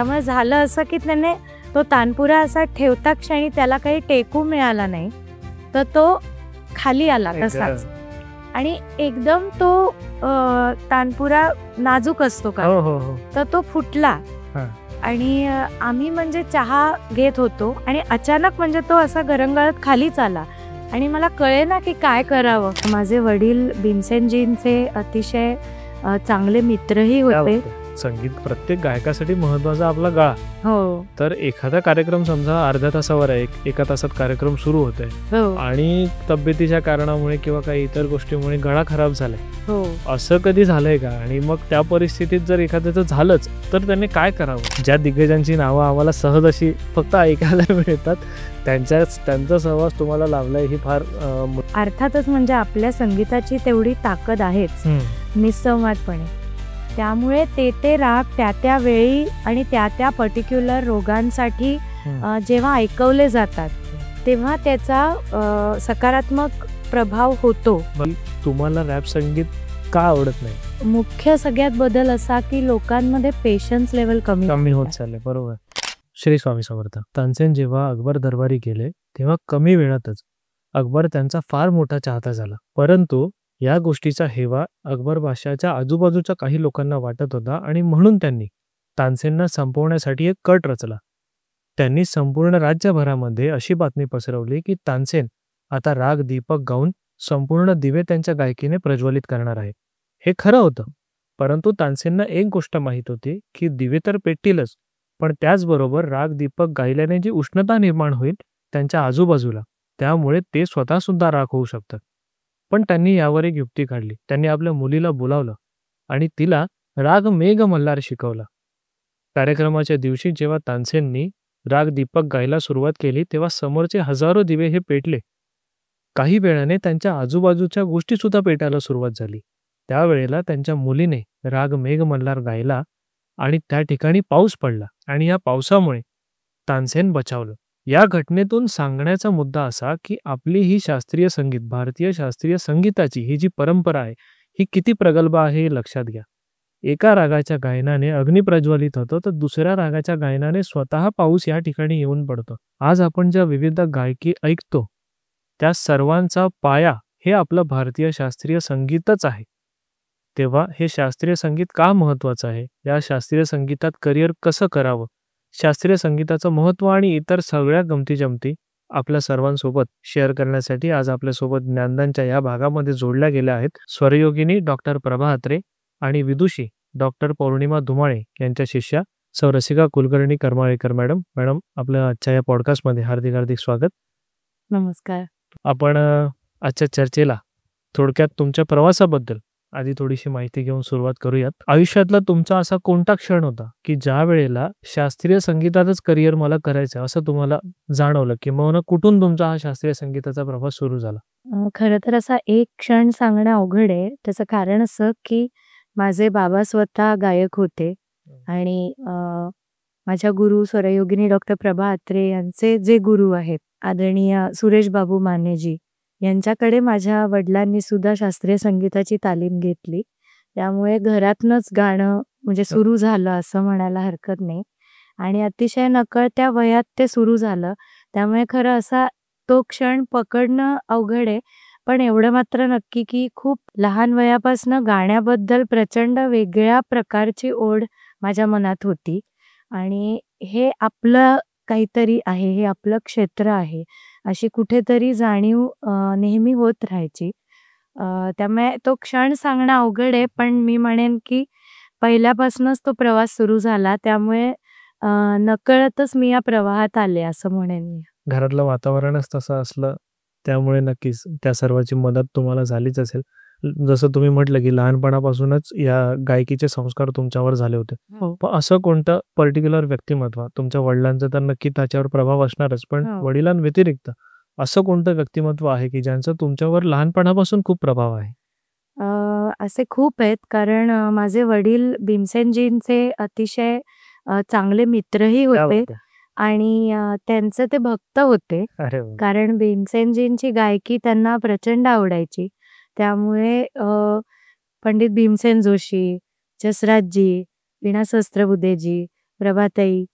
त्यामुळे झालं असं की त्याने तो तानपुरा असा ठेवता क्षणी त्याला काही टेकू मिळाला नाही, तर तो खाली आला तसाच. आणि एकदम तो तानपुरा नाजूक असतो का, तर तो फुटला. आणि आम्ही म्हणजे चहा घेत होतो आणि अचानक म्हणजे तो असा गरंगाळत खालीच आला आणि मला कळेना की काय करावं. माझे वडील भीमसेनजींचे अतिशय चांगले मित्रही होते. संगीत प्रत्येक गायकासाठी महत्वाचा आपला गळा. हो. तर एखादा कार्यक्रम समजा अर्ध्या तासावर आहे, एका तासात कार्यक्रम सुरू होतोय आणि तब्येतीच्या कारणामुळे किंवा काही इतर गोष्टीमुळे गळा खराब झालाय, असं कधी झालंय का? आणि मग त्या परिस्थितीत जर एखाद्याचं झालंच तर त्याने काय करावं? ज्या दिग्गजांची नावं आम्हाला सहज अशी फक्त ऐकायला मिळतात, त्यांचा सहवास तुम्हाला लाभलाय ही फार अर्थातच म्हणजे आपल्या संगीताची तेवढी ताकद आहेच निस्संवादपणे. त्यामुळे ते राग त्या वेळी आणि त्या पर्टिक्युलर रोगांसाठी जेव्हा ऐकवले जातात तेव्हा त्याचा सकारात्मक प्रभाव होतो. तुम्हाला रॅप संगीत का आवडत नाही? मुख्य सगळ्यात बदल असा की लोकांमध्ये पेशन्स लेवल कमी होत चालले. बरोबर. श्री स्वामी समर्थ. तानसेन जेव्हा अकबर दरबारी गेले तेव्हा कमी वेळातच अकबर त्यांचा फार मोठा चाहता झाला. परंतु या गोष्टीचा हेवा अकबर बादशाहच्या आजूबाजूच्या काही लोकांना वाटत होता आणि म्हणून त्यांनी तानसेनना संपवण्यासाठी एक कट रचला. त्यांनी संपूर्ण राज्यभरामध्ये अशी बातमी पसरवली की तानसेन आता राग दीपक गाऊन संपूर्ण दिवे त्यांच्या गायकीने प्रज्वलित करणार आहे. हे खरं होतं, परंतु तानसेनना एक गोष्ट माहीत होती की दिवे तर पेटतीलच, पण त्याचबरोबर राग दीपक गायल्याने जी उष्णता निर्माण होईल त्यांच्या आजूबाजूला, त्यामुळे ते स्वतः सुद्धा राग होऊ शकतात. पण त्यांनी यावर एक युक्ती काढली. त्यांनी आपल्या मुलीला बोलावलं आणि तिला राग मेघ मल्हार शिकवला. कार्यक्रमाच्या दिवशी जेव्हा तानसेननी राग दीपक गायला सुरुवात केली तेव्हा समोरचे हजारो दिवे हे पेटले. काही वेळाने त्यांच्या आजूबाजूच्या गोष्टी सुद्धा पेटायला सुरुवात झाली. त्यावेळेला त्यांच्या मुलीने राग मेघ मल्हार गायला आणि त्या ठिकाणी पाऊस पडला आणि या पावसामुळे तानसेन बचावलं. या घटनेतून सांगण्याचा मुद्दा असा की आपली ही शास्त्रीय संगीत, भारतीय शास्त्रीय संगीताची ही जी परंपरा आहे ही किती प्रगल्भ आहे हे लक्षात घ्या. एका रागाच्या गायनाने अग्नी प्रज्वलित होतो तर दुसऱ्या रागाच्या गायनाने स्वतः पाऊस या ठिकाणी येऊन पडतो. आज आपण ज्या विविध गायकी ऐकतो त्या सर्वांचा पाया हे आपलं भारतीय शास्त्रीय संगीतच आहे. तेव्हा हे शास्त्रीय संगीत का महत्वाचं आहे, या शास्त्रीय संगीतात करिअर कसं करावं, शास्त्रीय संगीताचं महत्त्व आणि इतर सगळ्या गमती-जमती आपल्या सर्वांसोबत शेअर करण्यासाठी आज आपल्यासोबत ज्ञानदानच्या या भागामध्ये जोडल्या गेल्या आहेत स्वरयोगिनी डॉक्टर प्रभा अत्रे आणि विदुषी डॉक्टर पौर्णिमा धुमाळे यांच्या शिष्या सौ रसिका कुलकर्णी करमाळेकर मॅडम. मॅडम, आपल्या आजच्या या पॉडकास्टमध्ये हार्दिक हार्दिक स्वागत. नमस्कार. आपण आजच्या चर्चेला थोडक्यात तुमच्या प्रवासाबद्दल आधी थोडीशी माहिती घेऊन सुरुवात करूयात. आयुष्यातला तुमचा असा कोणता क्षण होता की ज्या वेळेला शास्त्रीय संगीतातच करिअर मला करायचं असं तुम्हाला जाणवलं, किंवा कुठून तुमचा हा शास्त्रीय संगीताचा प्रवास सुरू झाला? खरं तर असा एक क्षण सांगणं अवघड आहे. त्याचं कारण असं की माझे बाबा स्वतः गायक होते आणि माझ्या गुरु स्वरयोगिनी डॉक्टर प्रभा अत्रे यांचे जे गुरु आहेत आदरणीय सुरेश बाबू मानेजी यांच्याकडे माझ्या वडिलांनी सुद्धा शास्त्रीय संगीताची तालीम घेतली. त्यामुळे घरातनंच गाणं म्हणजे सुरू झालं असं म्हणायला हरकत नाही आणि अतिशय नकळत्या वयात ते सुरू झालं. त्यामुळे खरं असा तो क्षण पकडणं अवघड आहे, पण एवढं मात्र नक्की की खूप लहान वयापासून गाण्याबद्दल प्रचंड वेगळ्या प्रकारची ओढ माझ्या मनात होती आणि हे आपलं काहीतरी आहे, हे आपलं क्षेत्र आहे अशी कुठेतरी जाणीव नेहमी होत राहायची. त्यामुळे तो क्षण सांगणं अवघड आहे, पण मी म्हणेन की पहिल्यापासूनच तो प्रवास सुरू झाला. त्यामुळे नकळतच मी या प्रवाहात आले असं म्हणेन मी. घरातलं वातावरणच तसं असलं त्यामुळे नक्कीच त्या सर्वाची मदत तुम्हाला झालीच असेल. जसं तुम्ही म्हटलं की लहानपणापासूनच या गायकीचे संस्कार तुमच्यावर झाले होते. पण असं कोणतं पर्टिक्युलर व्यक्तिमत्व, तुमच्या वडिलांचं तर नक्की त्याच्यावर प्रभाव असणारच, पण वडिलांव्यतिरिक्त असं कोणतं व्यक्तिमत्व आहे की ज्यांचा तुमच्यावर लहानपणापासून खूप प्रभाव आहे? असे खूप आहेत, कारण माझे वडील भीमसेनजींचे अतिशय चांगले मित्रही होते आणि त्यांचे ते भक्त होते. कारण भीमसेनजींची गायकी त्यांना प्रचंड आवडायची. त्यामुळे पंडित भीमसेन जोशी, जसराजजी, वीणा सहस्त्रबुद्धेजी प्रभाताई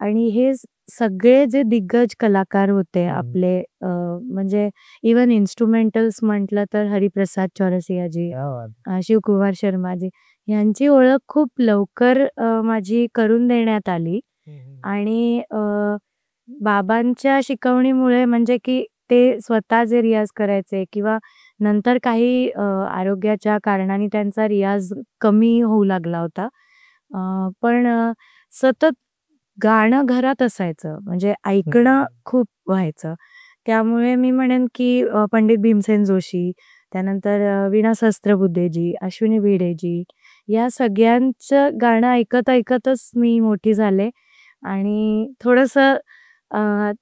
आणि हे सगळे जे दिग्गज कलाकार होते हं. आपले म्हणजे इव्हन इन्स्ट्रुमेंटल्स म्हटलं तर हरिप्रसाद चौरसियाजी, क्या बात! शिवकुमार शर्माजी यांची ओळख खूप लवकर माझी करून देण्यात आली हं, हं. आणि बाबांच्या शिकवणीमुळे म्हणजे की ते स्वतः जे रियाज करायचे किंवा नंतर काही आरोग्याच्या कारणाने त्यांचा रियाज कमी होऊ लागला होता. पण सतत गाणं घरात असायचं म्हणजे ऐकणं खूप व्हायचं. त्यामुळे मी म्हणेन की पंडित भीमसेन जोशी, त्यानंतर वीणा सहस्त्रबुद्धेजी, अश्विनी भिडेजी या सगळ्यांचं गाणं ऐकत-ऐकतच मी मोठी झाले आणि थोडंसं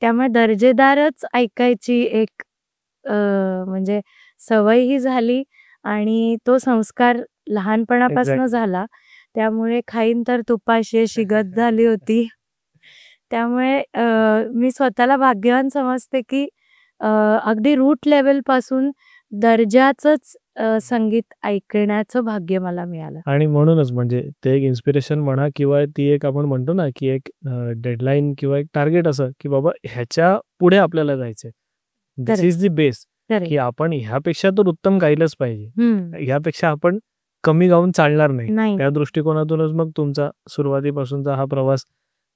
त्यामुळे दर्जेदारच ऐकायची एक अ, म्हणजे सवयही झाली आणि तो संस्कार लहानपणापासून एक्झॅक्टली. झाला. त्यामुळे खाईन तर तुपाशी अशी गत झाली होती. त्यामुळे मी स्वतःला भाग्यवान समजते, की अगदी रूट लेव्हलपासून दर्जाचंच संगीत ऐकण्याचं भाग्य मला मिळालं. आणि म्हणूनच म्हणजे ते एक इन्स्पिरेशन म्हणा किंवा ती एक आपण म्हणतो ना, की एक डेडलाईन किंवा एक टार्गेट असं, की बाबा ह्याच्या पुढे आपल्याला जायचंय. This correct, is the base, correct. की आपण ह्यापेक्षा तर उत्तम गायलंच पाहिजे. हं. ह्यापेक्षा आपण कमी गाऊन चालणार नाही. नाही. त्या दृष्टिकोनातूनच मग तुमचा सुरुवातीपासूनचा हा प्रवास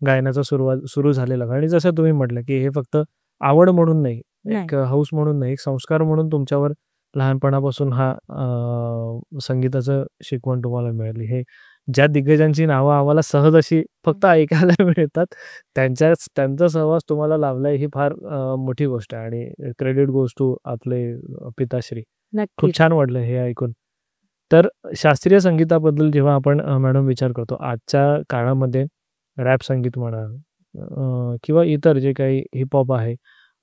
गायनाचा सुरू झालेला. आणि जसं तुम्ही म्हटलं, की हे फक्त आवड म्हणून नाही, नाही. एक हौस म्हणून नाही, एक संस्कार म्हणून तुमच्यावर लहानपणापासून हा संगीताचं शिकवण तुम्हाला मिळाली. हे ज्या दिग्गजांची नावं आम्हाला सहज अशी फक्त ऐकायला मिळतात, त्यांचा सहवास तुम्हाला लाभलाय ही फार मोठी गोष्ट आहे आणि क्रेडिट गोज टू आपले पिताश्री. खूप नक्कीच. छान वाटलं हे ऐकून. तर शास्त्रीय संगीताबद्दल जेव्हा आपण मॅडम विचार करतो, आजच्या काळामध्ये रॅप संगीत म्हणा किंवा इतर जे काही हिप-हॉप आहे,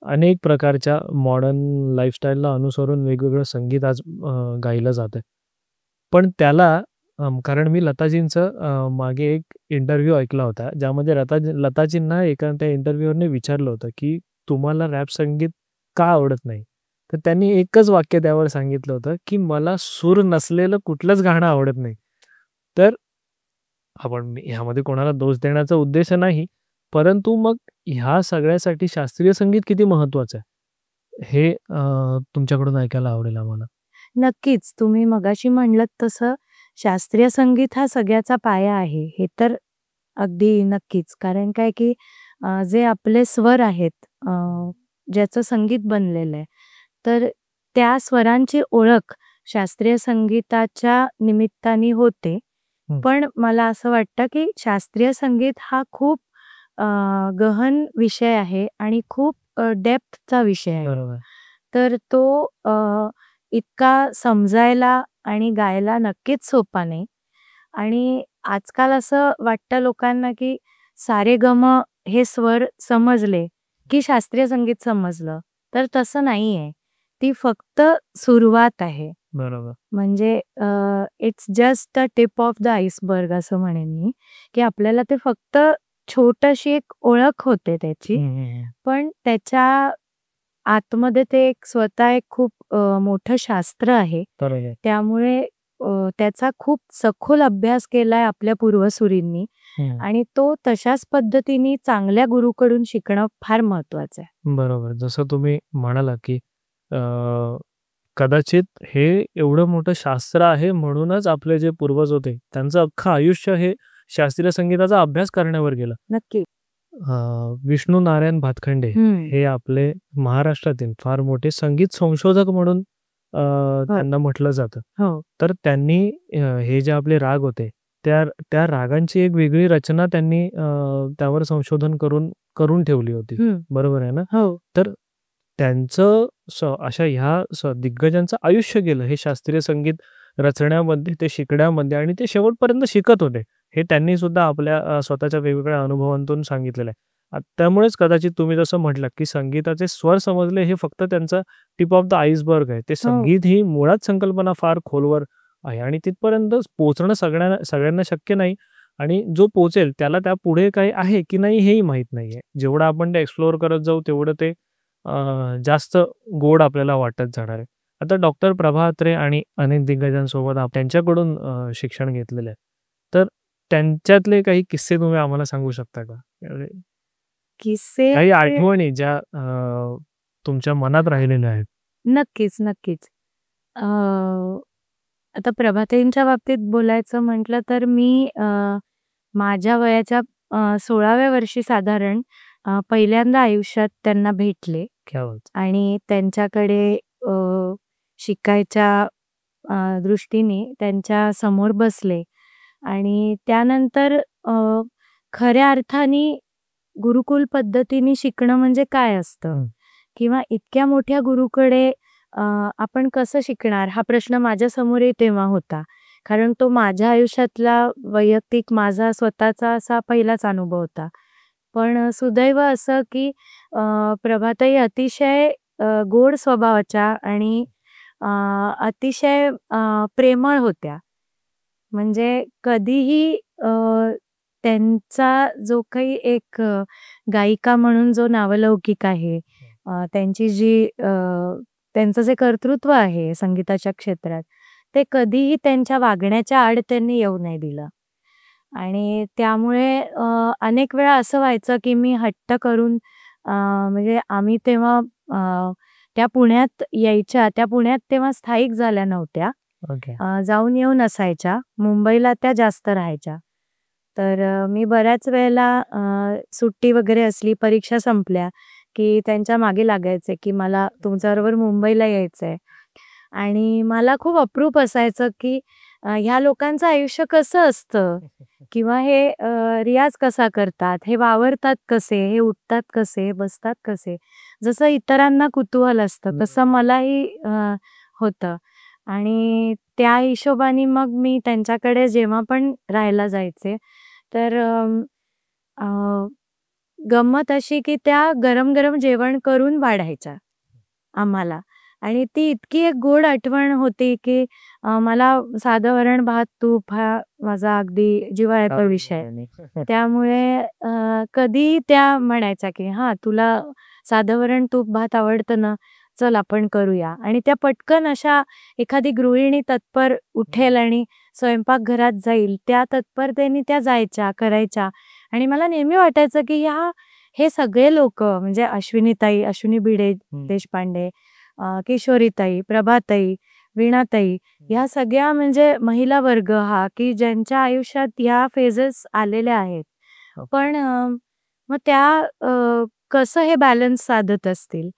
अनेक प्रकारच्या मॉडर्न लाईफस्टाईलला अनुसरून वेगवेगळं संगीत आज गायलं जातंय. पण त्याला कारण मी लताजींचं मागे एक इंटरव्ह्यू ऐकला होता, ज्यामध्ये लताजींना एका त्या इंटरव्ह्यूअरने विचारलं होतं, की तुम्हाला रॅप संगीत का आवडत नाही? तर त्यांनी एकच वाक्य त्यावर सांगितलं होतं, की मला सूर नसलेलं कुठलंच गाणं आवडत नाही. तर आपण ह्यामध्ये कोणाला दोष देण्याचा उद्देश नाही. परंतु मग ह्या सगळ्यासाठी शास्त्रीय संगीत किती महत्वाचं आहे, हे तुमच्याकडून ऐकायला आवडेल आम्हाला. नक्कीच. तुम्ही मगाशी म्हणलात तसं शास्त्रीय संगीत हा सगळ्याचा पाया आहे. हे तर अगदी नक्कीच. कारण काय की जे आपले स्वर आहेत ज्याचं संगीत बनलेलं आहे, तर त्या स्वरांची ओळख शास्त्रीय संगीताच्या निमित्ताने होते. हं. पण मला असं वाटतं की शास्त्रीय संगीत हा खूप अ, गहन विषय आहे आणि खूप डेप्थचा विषय आहे. बरोबर. तर तो इतका समजायला आणि गायला नक्कीच सोपा नाही. आणि आजकाल असं वाटतं लोकांना, की सारेगम हे स्वर समजले, की शास्त्रीय संगीत समजलं. तर तसं नाहीये. ती फक्त सुरुवात आहे. बरोबर. म्हणजे it's just a tip of the iceberg असं म्हणेन मी, की आपल्याला ते फक्त छोटीशी एक ओळख होते त्याची. हं, हं, हं. पण त्याच्या आतमध्ये ते एक स्वतः एक खूप मोठं शास्त्र आहे. बरोबर. त्यामुळे त्याचा खूप सखोल अभ्यास केलाय आपल्या पूर्वसुरींनी हं. आणि तो तशाच पद्धतीने चांगल्या गुरुकडून शिकणं फार महत्वाचं आहे. बरोबर. जसं तुम्ही म्हणालात, की अ, कदाचित हे एवढं मोठं शास्त्र आहे म्हणूनच आपले जे पूर्वज होते, त्यांचं अख्खं आयुष्य हे शास्त्रीय संगीताचा अभ्यास करण्यावर गेलं. नक्की. विष्णू नारायण भातखंडे हं. हे आपले महाराष्ट्रातील फार मोठे संगीत संशोधक म्हणून हो, त्यांना म्हटलं जातं. हो. तर त्यांनी हे जे आपले राग होते, त्या त्या रागांची एक वेगळी रचना त्यांनी त्यावर संशोधन करून करून ठेवली होती. हं. बरोबर आहे ना? हो. तर त्यांचं अशा ह्या दिग्गजांचं आयुष्य गेलं हे शास्त्रीय संगीत रचण्यामध्ये, ते शिकण्यामध्ये आणि ते शेवटपर्यंत शिकत होते. हे त्यांनी सुद्धा आपल्या स्वतःच्या वेगवेगळ्या अनुभवांतून सांगितलेलं आहे. त्यामुळेच कदाचित तुम्ही जसं म्हटलात, की संगीताचे स्वर समजले हे फक्त त्यांचं टिप ऑफ द आइसबर्ग आहे. ते हो. संगीत ही मुळात संकल्पना फार खोलवर आहे आणि तिथपर्यंत पोहोचणं सगळ्यांना शक्य नाही आणि जो पोहोचेल त्याला त्यापुढे काही आहे की नाही हेही माहीत नाहीये. जेवढं आपण ते एक्सप्लोर करत जाऊ तेवढं ते जास्त गोड आपल्याला वाटत जाणार आहे. आता डॉक्टर प्रभा अत्रे आणि अनेक दिग्गजांसोबत त्यांच्याकडून शिक्षण घेतलेलं आहे. तर त्यांच्यातले काही किस्से तुम्ही आम्हाला सांगू शकता का? किस्से काही आठवणी ज्या तुमच्या मनात राहिलेल्या आहेत? नक्कीच, नक्कीच. अ, आता प्रभाताईंच्या बाबतीत बोलायचं म्हटलं तर मी माझ्या वयाच्या 16व्या वर्षी साधारण पहिल्यांदा आयुष्यात त्यांना भेटले क्या बात! आणि त्यांच्याकडे अ, शिकायच्या दृष्टीने त्यांच्या समोर बसले आणि त्यानंतर खऱ्या अर्थाने गुरुकुल पद्धतीने शिकणं म्हणजे काय असतं? किंवा इतक्या मोठ्या गुरुकडे आपण कसं शिकणार? हा प्रश्न माझ्यासमोरही तेव्हा होता. कारण तो माझ्या आयुष्यातला वैयक्तिक माझा स्वतःचा असा पहिलाच अनुभव होता. पण सुदैव असं की प्रभाताई अतिशय गोड स्वभावाच्या आणि अतिशय प्रेमळ होत्या. म्हणजे कधीही त्यांचा जो काही एक गायिका म्हणून जो नावलौकिक आहे, त्यांची जी त्यांचं जे कर्तृत्व आहे संगीताच्या क्षेत्रात, ते कधीही त्यांच्या वागण्याच्या आड त्यांनी येऊ नाही दिलं. आणि त्यामुळे अनेक वेळा असं व्हायचं, की मी हट्ट करून म्हणजे आम्ही तेव्हा त्या पुण्यात यायच्या. त्या पुण्यात तेव्हा स्थायिक झाल्या नव्हत्या. ओके. जाऊन येऊन असायच्या. मुंबईला त्या जास्त राहायच्या. तर मी बऱ्याच वेळेला सुट्टी वगैरे असली, परीक्षा संपल्या, की त्यांच्या मागे लागायचे, की मला तुमच्याबरोबर मुंबईला यायचंय. आणि मला खूप अप्रूप असायचं, की ह्या लोकांचं आयुष्य कसं असतं किंवा हे रियाज कसा करतात, हे वावरतात कसे, हे उठतात कसे, बसतात कसे. जसं इतरांना कुतूहल असतं, तसं मलाही होतं. आणि त्या हिशोबाने मग मी त्यांच्याकडे जेव्हा पण राहायला जायचे, तर गंमत अशी की त्या गरम-गरम जेवण करून वाढायच्या आम्हाला. आणि ती इतकी एक गोड आठवण होती की मला साधं वरण-भात, तूप हा माझा अगदी जिव्हाळ्याचा विषय. त्यामुळे कधी त्या म्हणायच्या की "हां, तुला साधं वरण, तूप, भात आवडतं ना? चल आपण करूया." आणि त्या पटकन अशा एखादी गृहिणी तत्पर उठेल आणि स्वयंपाकघरात जाईल, त्या तत्परतेने त्या जायच्या, करायच्या. आणि मला नेहमी वाटायचं की हे सगळे लोकं म्हणजे अश्विनीताई, अश्विनी भिडे देशपांडे, किशोरीताई, प्रभाताई, वीणाताई ह्या सगळ्या म्हणजे महिला वर्ग हा की ज्यांच्या आयुष्यात ह्या फेजेस आलेल्या आहेत. पण मग त्या कसं हे बॅलन्स साधत असतील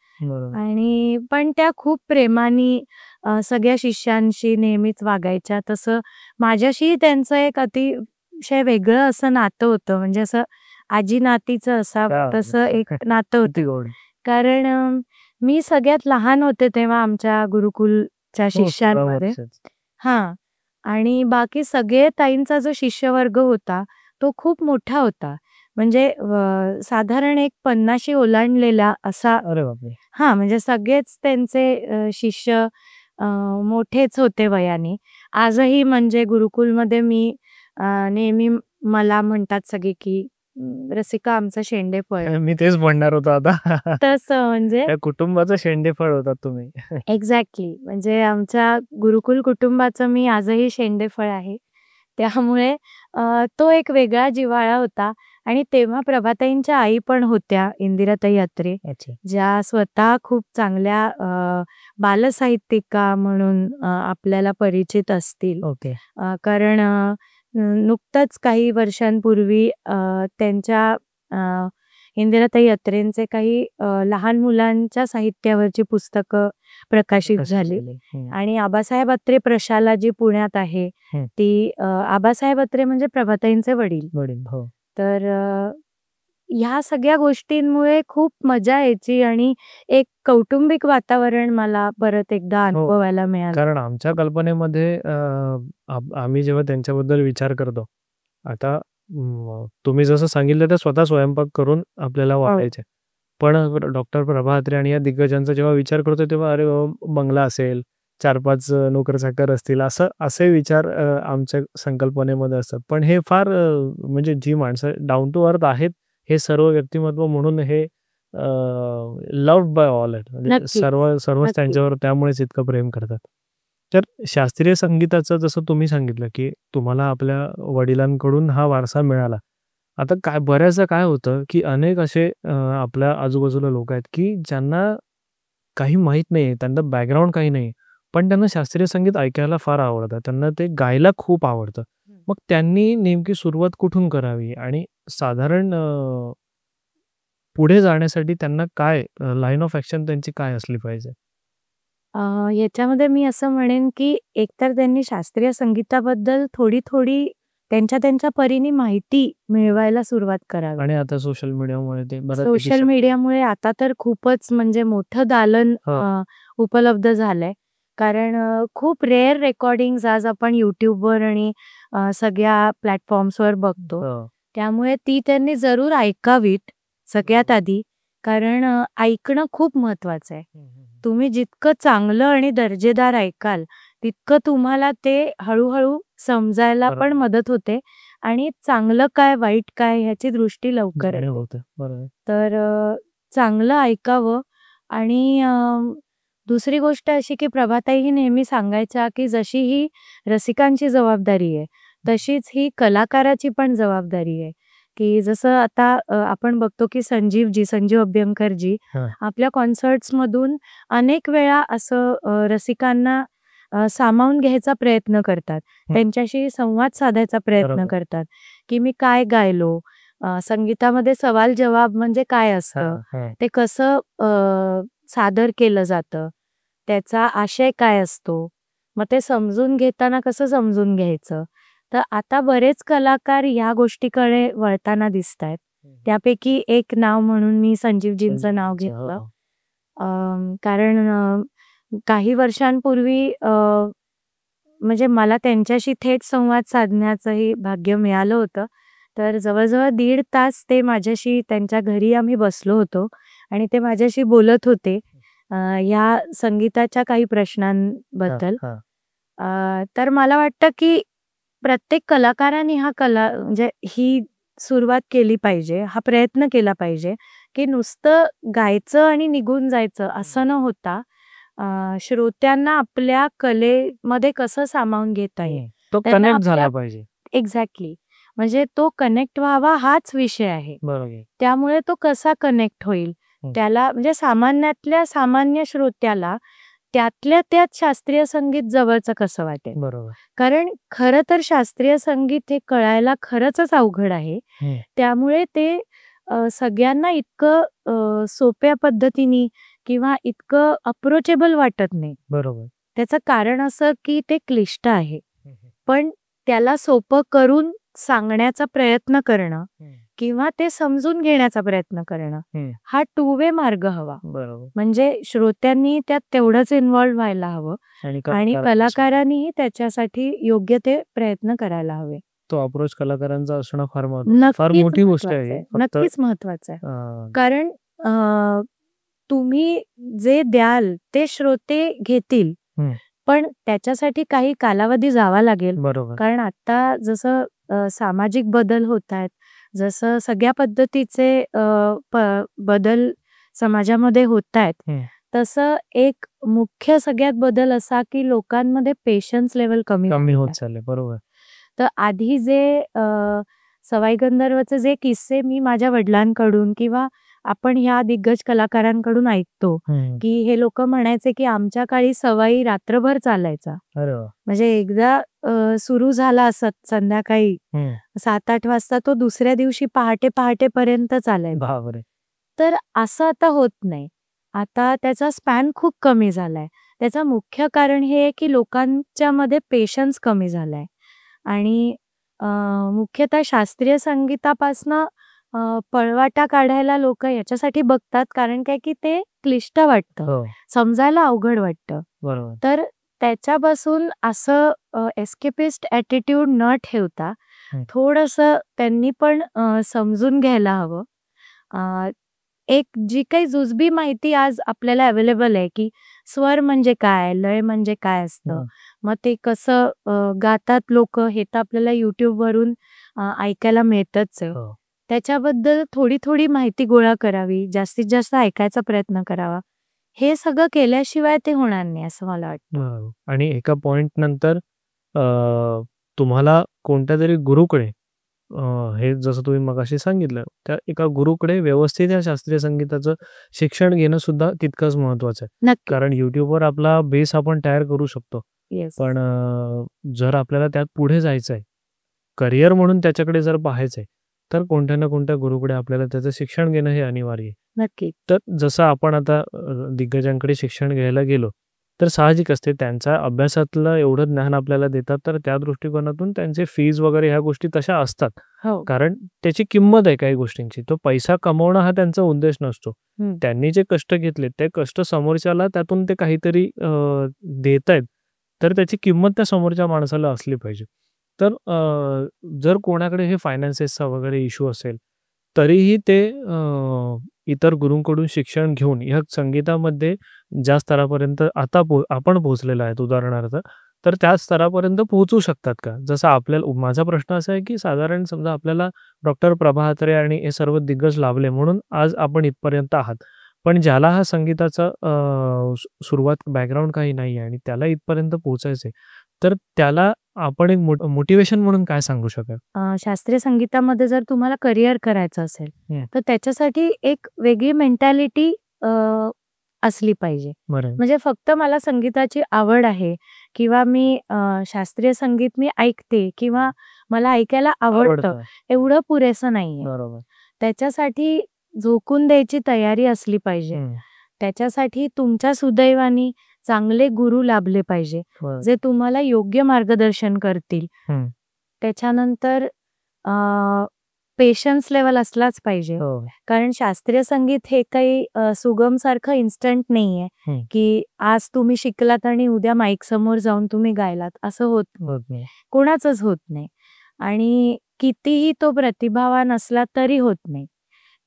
आणि पण त्या खूप प्रेमाने सगळ्या शिष्यांशी नेहमीच वागायच्या. तसं माझ्याशीही त्यांचं एक अतिशय वेगळं असं नातं होतं. म्हणजे असं आजी-नातीचं असावं तसं एक नातं होतं. कारण मी सगळ्यात लहान होते तेव्हा आमच्या गुरुकुलच्या शिष्यांमध्ये. हां. आणि बाकी सगळे ताईंचा जो शिष्यवर्ग होता, तो खूप मोठा होता. म्हणजे साधारण एक 50शी ओलांडलेला असा. अरे बापरे! हां, म्हणजे सगळेच त्यांचे शिष्य मोठेच होते वयाने. आजही म्हणजे गुरुकुलमध्ये मी नेहमी मला म्हणतात सगळे की "रसिका आमचं शेंडेफळ." मी तेच म्हणणार होतो आता. तसं म्हणजे त्या कुटुंबाचं शेंडेफळ होतात तुम्ही. एक्झॅक्टली. म्हणजे आमच्या गुरुकुल कुटुंबाचं मी आजही शेंडेफळ आहे. त्यामुळे तो एक वेगळा जिव्हाळा होता आणि तेव्हा प्रभाताईंच्या आई पण होत्या, इंदिराताई अत्रे, अच्छा. ज्या स्वतः खूप चांगल्या बालसाहित्यिका म्हणून आपल्याला परिचित असतील. ओके. कारण नुकतंच काही वर्षांपूर्वी त्यांच्या इंदिराताई अत्रेंचे काही लहान मुलांच्या साहित्यावरची पुस्तकं प्रकाशित झाली. आणि आबासाहेब अत्रे प्रशाला जी पुण्यात आहे, ती आबासाहेब अत्रे म्हणजे प्रभाताईंचे वडील. हो. तर ह्या सगळ्या गोष्टींमुळे खूप मजा यायची आणि एक कौटुंबिक वातावरण मला परत एकदा अनुभवायला मिळालं. कारण आमच्या कल्पनेमध्ये आम्ही जेव्हा त्यांच्याबद्दल विचार करतो, आता तुम्ही जसं सांगितलं ते स्वतः स्वयंपाक करून आपल्याला वाढायचे. पण डॉक्टर प्रभा अत्रे आणि या दिग्गजांचा जेव्हा विचार करतो तेव्हा अरे बंगला असेल, 4-5 नोकर-चाकर असतील, असे विचार आमच्या संकल्पनेमध्ये असतात. पण हे फार म्हणजे जी माणसं डाउन टू अर्थ आहेत, हे सर्व व्यक्तिमत्व म्हणून हे लव्हड बाय ऑल आहेत. म्हणजे नक्कीच, सर्वच नक्कीच. त्यांच्यावर त्यामुळेच इतकं प्रेम करतात. तर शास्त्रीय संगीताचं जसं तुम्ही सांगितलं, की तुम्हाला आपल्या वडिलांकडून हा वारसा मिळाला. आता बऱ्याचदा काय होतं, की अनेक असे आपल्या आजूबाजूला लोकं आहेत, की ज्यांना काही माहीत नाहीये, त्यांना बॅकग्राऊंड काही नाही. पण त्यांना शास्त्रीय संगीत ऐकायला फार आवडतं. त्यांना ते गायला खूप आवडतं. मग त्यांनी नेमकी सुरुवात कुठून करावी आणि साधारण पुढे जाण्यासाठी त्यांना काय लाईन ऑफ ॲक्शन त्यांची काय असली पाहिजे? याच्यामध्ये मी असं म्हणेन, की एकतर त्यांनी शास्त्रीय संगीताबद्दल थोडी-थोडी त्यांच्या परीने माहिती मिळवायला सुरुवात करावी. आणि आता सोशल मीडियामुळे ते बऱ्यापैकी सोशल मीडियामुळे आता तर खूपच म्हणजे मोठं दालन हां. उपलब्ध झालंय. कारण खूप रेअर रेकॉर्डिंग्ज आज आपण YouTubeवर आणि सगळ्या प्लॅटफॉर्म्सवर बघतो. हां. त्यामुळे ती त्यांनी जरूर ऐकावीत सगळ्यात आधी. कारण ऐकणं खूप महत्वाचं आहे. तुम्ही जितकं चांगलं आणि दर्जेदार ऐकाल, तितकं तुम्हाला ते हळू समजायला पण बरोबर. मदत होते आणि चांगलं काय, वाईट काय ह्याची दृष्टी लवकर जाणीव येते. होते. बरोबर. तर चांगलं ऐकावं आणि दुसरी गोष्ट अशी की प्रभाताईही नेहमी सांगायच्या, की जशी ही रसिकांची जबाबदारी आहे, तशीच ही कलाकाराची पण जबाबदारी आहे. की जसं आता आपण बघतो की संजीव अभ्यंकरजी हां. आपल्या कॉन्सर्ट्समधून अनेक वेळा असं रसिकांना सामावून घ्यायचा प्रयत्न करतात. हं. त्यांच्याशी संवाद साधायचा प्रयत्न बरोबर. करतात, की मी काय गायलो? संगीतामध्ये सवाल-जवाब म्हणजे काय असतं? हां, हां. ते कसं सादर केलं जातं? त्याचा आशय काय असतो? मग ते समजून घेताना कसं समजून घ्यायचं? तर आता बरेच कलाकार या गोष्टीकडे वळताना दिसतायत. त्यापैकी एक नाव म्हणून मी संजीवजींचं नाव अच्छा. घेतलं. हो. कारण काही वर्षांपूर्वी म्हणजे मला त्यांच्याशी थेट संवाद साधण्याचंही भाग्य मिळालं होतं. तर जवळ-जवळ 1.5 तास ते माझ्याशी त्यांच्या घरी आम्ही बसलो होतो आणि ते माझ्याशी बोलत होते या संगीताच्या काही हां, प्रश्नांबद्दल. हां. तर मला वाटतं की प्रत्येक कलाकाराने म्हणजे ही सुरुवात केली पाहिजे, हा प्रयत्न केला पाहिजे, की नुसतं गायचं आणि निघून जायचं असं न होता श्रोत्यांना आपल्या कलेमध्ये कसं सामावून घेता येईल. तो त्यांना कनेक्ट आपल्या झाला पाहिजे. एक्झॅक्टली. म्हणजे तो कनेक्ट व्हावा हाच विषय आहे. बरोबर. त्यामुळे तो कसा कनेक्ट होईल? हं. त्याला म्हणजे सामान्यातल्या सामान्य श्रोत्याला त्यातल्या त्यात शास्त्रीय संगीत जवळचं कसं वाटेल? बरोबर. कारण खरं तर शास्त्रीय संगीत हे कळायला खरंचच अवघड आहे. हं. त्यामुळे ते सगळ्यांना इतकं सोप्या पद्धतीने किंवा इतकं अप्रोचेबल वाटत नाही. बरोबर. त्याचं कारण असं की ते क्लिष्ट आहे. हं, हं. पण त्याला सोपं करून सांगण्याचा प्रयत्न करणं किंवा ते समजून घेण्याचा प्रयत्न करणं, हं. हा टू वे मार्ग हवा. बरोबर. म्हणजे श्रोत्यांनी त्यात तेवढंच इन्व्हॉल्व व्हायला हवं आणि आणि कलाकारांनीही त्याच्यासाठी योग्य ते प्रयत्न करायला हवे. तो अप्रोच कलाकारांचा असणं फार फार नक्कीच मोठी गोष्ट महत्वाचं आहे. आहे. फक्त नक्कीच महत्वाचं आहे. अ, कारण तुम्ही जे द्याल ते श्रोते घेतील. हं. पण त्याच्यासाठी काही कालावधी जावा लागेल. बरोबर. कारण आता जसं सामाजिक बदल होतायत, जसं सगळ्या पद्धतीचे बदल समाजामध्ये होतायत, हं. तसं एक मुख्य सगळ्यात बदल असा की लोकांमध्ये पेशन्स लेव्हल कमी कमी होत झालेलं आहे. चाललंय. बरोबर. तर आधी जे सवाई गंधर्वचे जे किस्से मी माझ्या वडिलांकडून किंवा आपण ह्या दिग्गज कलाकारांकडून ऐकतो, हं. की हे लोकं म्हणायचे की आमच्या काळी सवाई रात्रभर चालायचा. अरे वाह! म्हणजे एकदा सुरू झाला संध्याकाळी हं. 7-8 वाजता तो दुसऱ्या दिवशी पहाटेपर्यंत चालायचा. बापरे! तर असं आता होत नाही. आता त्याचा स्पॅन खूप कमी झालाय. त्याचं मुख्य कारण हे आहे की लोकांच्यामध्ये पेशन्स कमी झालाय आणि मुख्यतः शास्त्रीय संगीतापासनं पळवाटा काढायला लोकं याच्यासाठी बघतात कारण काय की ते क्लिष्ट वाटतं. हो. समजायला अवघड वाटतं. बरोबर. तर त्याच्यापासून असं एस्केपिस्ट ॲटिट्यूड न ठेवता हं. थोडंसं त्यांनी पण समजून घ्यायला हवं. एक जी काही जुजबी माहिती आज आपल्याला अवेलेबल आहे, की स्वर म्हणजे काय? लय म्हणजे काय असतं? हं. मग ते कसं गातात लोकं हे तर आपल्याला YouTubeवरून ऐकायला मिळतच आहे. त्याच्याबद्दल थोडी-थोडी माहिती गोळा करावी, जास्तीत जास्त ऐकायचा प्रयत्न करावा. हे सगळं केल्याशिवाय ते होणार नाही असं मला वाटतं. आणि एका पॉइंट नंतर तुम्हाला कोणत्यातरी गुरुकडे हे जसं तुम्ही मगाशी सांगितलं, त्या एका गुरुकडे व्यवस्थित या शास्त्रीय संगीताचं शिक्षण घेणं सुद्धा तितकंच महत्वाचं आहे. नक्की. कारण YouTubeवर आपला बेस आपण तयार करू शकतो. येस. पण जर आपल्याला त्यात पुढे जायचं आहे, करिअर म्हणून त्याच्याकडे जर पाहायचंय, तर कोणत्या ना कोणत्या गुरुकडे आपल्याला त्याचं शिक्षण घेणं हे अनिवार्य आहे. नक्की. तर जसं आपण आता दिग्गजांकडे शिक्षण घ्यायला गेलो, तर साहजिक असते त्यांच्या अभ्यासातलं एवढं ज्ञान आपल्याला देतात, तर त्या दृष्टिकोनातून त्यांचे फीज वगैरे ह्या गोष्टी तशा असतात. हो. कारण त्याची किंमत आहे काही गोष्टींची. तो पैसा कमवणं हा त्यांचा उद्देश नसतो. त्यांनी जे कष्ट घेतले ते कष्ट समोरच्याला त्यातून ते काहीतरी देतायत, तर त्याची किंमत त्या समोरच्या माणसाला असली पाहिजे. तर जर कोणाकडे हे फायनान्सेसचा वगैरे इश्यू असेल, तरीही ते इतर गुरूंकडून शिक्षण घेऊन ह्या संगीतामध्ये ज्या स्तरापर्यंत आता आपण पोहोचलेलो आहेत उदाहरणार्थ, तर त्या स्तरापर्यंत पोहोचू शकतात का? जसं आपल्याला माझा प्रश्न असा आहे, की साधारण समजा आपल्याला डॉक्टर प्रभा अत्रे आणि हे सर्व दिग्गज लाभले म्हणून आज आपण इथपर्यंत आहात. पण ज्याला हा संगीताचा सुरुवात बॅकग्राऊंड काही नाही आहे आणि त्याला इथपर्यंत पोहोचायचंय, तर त्याला आपण एक मोटिव्हेशन म्हणून काय सांगू शकाल? शास्त्रीय संगीतामध्ये जर तुम्हाला करिअर करायचं असेल, तर त्याच्यासाठी एक वेगळी मेंटॅलिटी असली पाहिजे. म्हणजे फक्त मला संगीताची आवड आहे किंवा मी शास्त्रीय संगीत मी ऐकते किंवा मला ऐकायला आवडतं, एवढं पुरेसं नाहीये. त्याच्यासाठी झोकून द्यायची तयारी असली पाहिजे. त्याच्यासाठी तुमच्या सुदैवाने चांगले गुरु लाभले पाहिजे, जे तुम्हाला योग्य मार्गदर्शन करतील. त्याच्यानंतर पेशन्स लेवल असलाच पाहिजे. कारण शास्त्रीय संगीत हे काही सुगम सारखं इन्स्टंट नाहीये, की आज तुम्ही शिकलात आणि उद्या माईक समोर जाऊन तुम्ही गायलात, असं होत नाही. कोणाचंच होत नाही. आणि कितीही तो प्रतिभावान असला तरी होत नाही.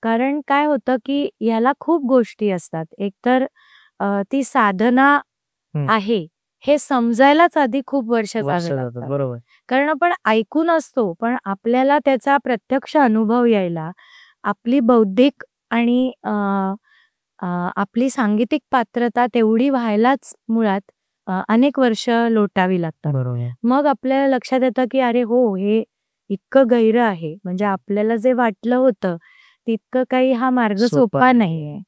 कारण काय होतं, की याला खूप गोष्टी असतात. एकतर ती साधना आहे हे समजायलाच आधी खूप वर्ष जावे लागतात. बरोबर. कारण आपण ऐकून असतो, पण आपल्याला त्याचा प्रत्यक्ष अनुभव यायला आपली बौद्धिक आणि आपली सांगीतिक पात्रता तेवढी व्हायलाच मुळात अनेक वर्ष लोटावी लागतात. बरोबर. मग आपल्याला लक्षात येतं, की अरे हो, हे इतकं गैर आहे. म्हणजे आपल्याला जे वाटलं होतं तितकं काही हा मार्ग सोपा नाहीये.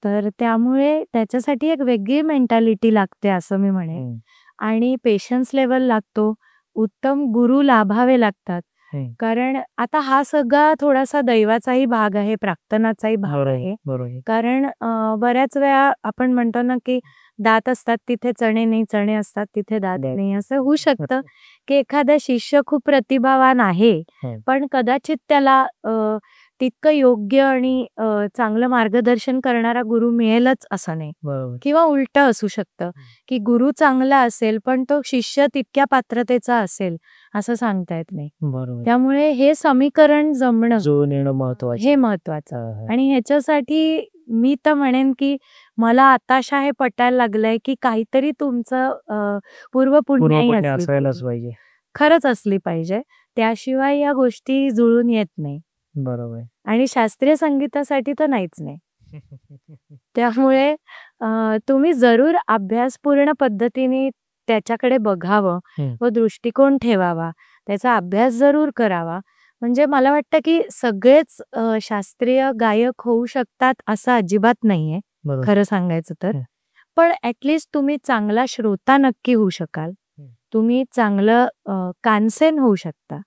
तर त्यामुळे त्याच्यासाठी एक वेगळी मेंटॅलिटी लागते असं मी म्हणेन. आणि पेशन्स लेवल लागतो. उत्तम गुरु लाभावे लागतात. कारण आता हा सगळा थोडासा दैवाचाही भाग आहे, प्रार्थनाचाही भाग आहे. कारण बऱ्याच वेळा आपण म्हणतो ना, की दात असतात तिथे चणे नाही, चणे असतात तिथे दात नाही. असं होऊ शकतं, की एखादा शिष्य खूप प्रतिभावान आहे, पण कदाचित त्याला तितकं योग्य आणि चांगलं मार्गदर्शन करणारा गुरु मिळेलच असं नाही. किंवा उलटं असू शकतं, की गुरु चांगला असेल, पण तो शिष्य तितक्या पात्रतेचा असेल असं सांगता येत नाही. त्यामुळे हे समीकरण जमणं हे महत्वाचं. आणि ह्याच्यासाठी मी तर म्हणेन, की मला आताशा हे पटायला लागलंय, की काहीतरी तुमचं पूर्वपुण्याई असायलाच पाहिजे. खरंच असली पाहिजे. त्याशिवाय या गोष्टी जुळून येत नाही. बरोबर. आणि शास्त्रीय संगीतासाठी तर नाहीच नाही. त्यामुळे तुम्ही जरूर अभ्यासपूर्ण पद्धतीने त्याच्याकडे बघावं व दृष्टिकोन ठेवावा. त्याचा अभ्यास जरूर करावा. म्हणजे मला वाटतं, की सगळेच शास्त्रीय गायक होऊ शकतात असं अजिबात नाहीये, खरं सांगायचं तर. पण ॲटलीस्ट तुम्ही चांगला श्रोता नक्की होऊ शकाल. तुम्ही चांगलं कानसेन होऊ शकता.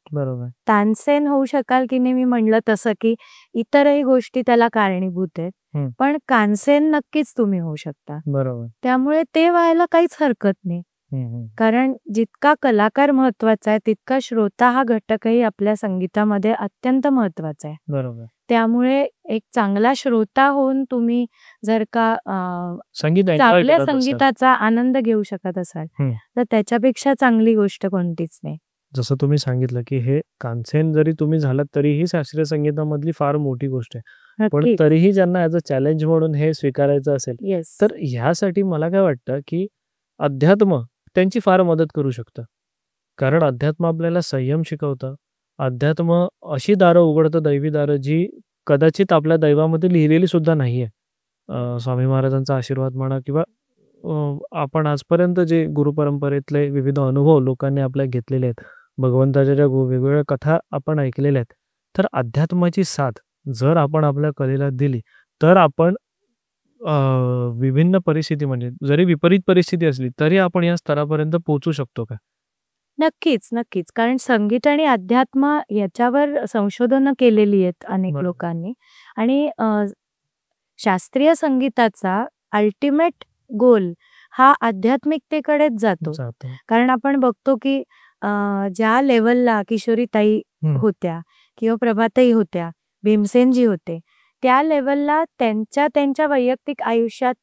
तानसेन होऊ शकाल की नाही मी म्हणलं तसं, की इतरही गोष्टी त्याला कारणीभूत आहेत. पण कानसेन नक्कीच तुम्ही होऊ शकता. त्यामुळे ते व्हायला काहीच हरकत नाही. कारण जितका कलाकार महत्वाचा आहे, तितका श्रोता हा घटकही आपल्या संगीतामध्ये अत्यंत महत्वाचा आहे. त्यामुळे एक चांगला श्रोता होऊन तुम्ही जर का चांगल्या संगीताचा आनंद घेऊ शकत असाल, तर त्याच्यापेक्षा चांगली गोष्ट कोणतीच नाही. जसं तुम्ही सांगितलं, की हे कानसेन जरी तुम्ही झालात तरीही शास्त्रीय संगीतामधली फार मोठी गोष्ट आहे. पण तरीही ज्यांना ॲज अ चॅलेंज म्हणून हे स्वीकारायचं असेल, तर ह्यासाठी मला काय वाटतं, की अध्यात्म त्यांची फार मदत करू शकतं. कारण अध्यात्म आपल्याला संयम शिकवतं. अध्यात्म अशी दारं उघडतं, दैवी दारं, जी कदाचित आपल्या दैवामध्ये लिहिलेली सुद्धा नाहीये. स्वामी महाराजांचा आशीर्वाद म्हणा किंवा आपण आजपर्यंत जे गुरुपरंपरेतले विविध अनुभव लोकांनी आपल्या घेतलेले आहेत, भगवंताच्या ज्या वेगवेगळ्या कथा आपण ऐकलेल्या आहेत, तर अध्यात्माची साथ जर आपण आपल्या कलेला दिली, तर आपण विभिन्न परिस्थिती म्हणजे जरी विपरीत परिस्थिती असली, तरी आपण या स्तरापर्यंत पोहोचू शकतो का? नक्कीच, नक्कीच. कारण संगीत आणि अध्यात्म याच्यावर संशोधनं केलेली आहेत अनेक बरोबर. लोकांनी आणि शास्त्रीय संगीताचा अल्टिमेट गोल हा आध्यात्मिकतेकडेच जातो. जातो. कारण आपण बघतो की ज्या लेव्हलला किशोरीताई होत्या किंवा प्रभाताई होत्या, भीमसेनजी होते, त्या लेव्हलला त्यांच्या वैयक्तिक आयुष्यात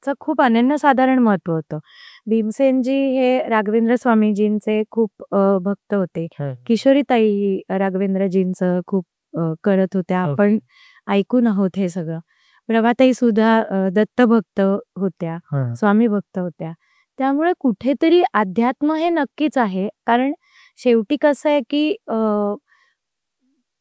चं खूप अनन्यसाधारण महत्त्व होतं. भीमसेनजी हे राघवेंद्र स्वामीजींचे खूप भक्त होते. किशोरीताई ही राघवेंद्रजींचं खूप करत होत्या. आपण ऐकून आहोत हे सगळं. प्रभाताई सुद्धा दत्तभक्त होत्या, स्वामी भक्त होत्या. त्यामुळे कुठेतरी अध्यात्म हे नक्कीच आहे. कारण शेवटी कसं आहे की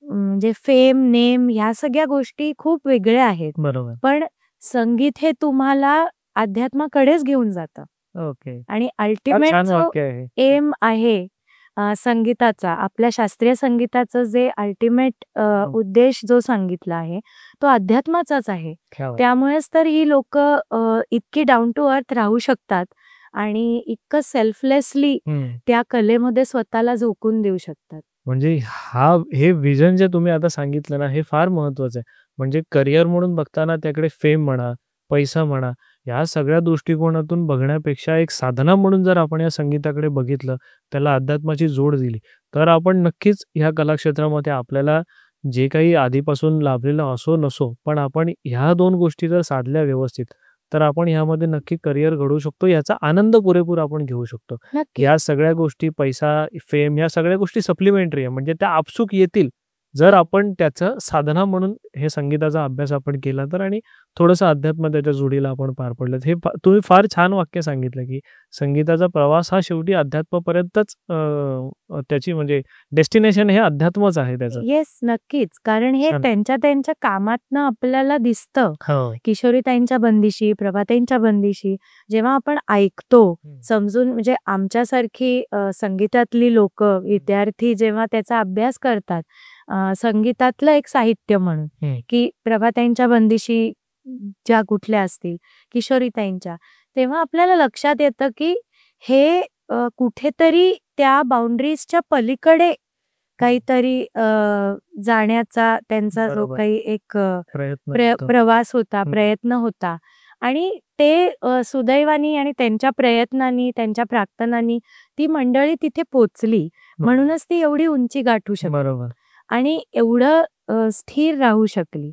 म्हणजे फेम, नेम ह्या सगळ्या गोष्टी खूप वेगळ्या आहेत. बरोबर. पण संगीत हे तुम्हाला अध्यात्माकडेच घेऊन जातं. ओके. आणि फार अल्टिमेट छान जो वाक्य आहे. एम आहे संगीताचा, आपल्या शास्त्रीय संगीताचं जे अल्टिमेट उद्देश जो सांगितला आहे, तो अध्यात्माचाच आहे. क्या बात. त्यामुळेच तर ही लोकं इतकी डाऊन टू अर्थ राहू शकतात आणि इतकं सेल्फलेसली त्या कलेमध्ये स्वतःला झोकून देऊ शकतात. म्हणजे हे विजन जे तुम्ही आता सांगितलं ना, हे फार महत्वाचं आहे. म्हणजे करिअर म्हणून बघताना त्याकडे फेम म्हणा, पैसा म्हणा, या सगळ्या दृष्टिकोनातून बघण्यापेक्षा एक साधना म्हणून जर आपण या संगीताकडे बघितलं, त्याला अध्यात्माची जोड दिली, तर आपण नक्कीच ह्या कलाक्षेत्रामध्ये आपल्याला जे काही आधीपासून लाभलेलं असो नसो, पण आपण ह्या 2 गोष्टी जर साधल्या व्यवस्थित, तर आपण ह्यामध्ये नक्की करिअर घडवू शकतो. याचा आनंद पुरेपूर आपण घेऊ शकतो. नक्की. या सगळ्या गोष्टी पैसा, फेम या सगळ्या गोष्टी सप्लिमेंटरी आहे. म्हणजे त्या आपसूक येतील, जर आपण त्याचं साधना म्हणून हे संगीताचा अभ्यास आपण केला तर आणि थोडंसं अध्यात्म त्याच्या जोडीला आपण पार पडलं. हे तुम्ही फार छान वाक्य सांगितलं, की संगीताचा प्रवास हा शेवटी अध्यात्मापर्यंतच त्याची म्हणजे डेस्टिनेशन हे अध्यात्मच आहे त्याचं. येस, नक्कीच. कारण हे छान. त्यांच्या कामातनं आपल्याला दिसतं. हो. किशोरीताईंच्या बंदिशी, प्रभाताईंच्या बंदिशी जेव्हा आपण ऐकतो, समजून म्हणजे आमच्यासारखी संगीतातली लोकं, विद्यार्थी जेव्हा त्याचा अभ्यास करतात, संगीतातलं एक साहित्य म्हणून, की प्रभाताईंच्या बंदिशी ज्या कुठल्या असतील, किशोरीताईंच्या, तेव्हा आपल्याला लक्षात येतं की हे कुठेतरी त्या बाउंडरीजच्या पलीकडे काहीतरी जाण्याचा त्यांचा जो बरोबर. काही एक प्रयत्न होतो. प्रवास होता, प्रयत्न होता आणि ते सुदैवाने आणि त्यांच्या प्रयत्नांनी, त्यांच्या प्रार्थनांनी ती मंडळी तिथे पोचली. म्हणूनच ती एवढी उंची गाठू शकली बरोबर. आणि एवढं स्थिर राहू शकली.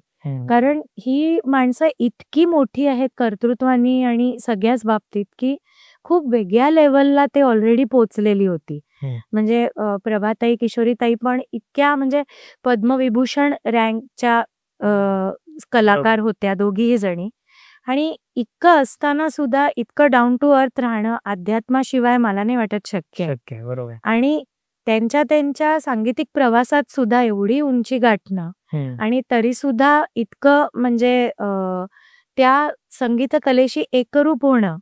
कारण ही माणसं इतकी मोठी आहेत कर्तृत्वानी आणि सगळ्याच बाबतीत, की खूप वेगळ्या लेव्हलला ते ऑलरेडी पोचलेली होती. म्हणजे प्रभाताई, किशोरीताई पण इतक्या म्हणजे पद्मविभूषण रँकच्या कलाकार होत्या दोघीही जणी आणि इतकं असताना सुद्धा इतकं डाऊन टू अर्थ राहणं अध्यात्माशिवाय मला नाही वाटत शक्य आहे. शक्य आहे. बरोबर. आणि त्यांच्या सांगीतिक प्रवासात सुद्धा एवढी उंची गाठणं आणि तरी सुद्धा इतकं म्हणजे त्या संगीत कलेशी एकरूप होणं,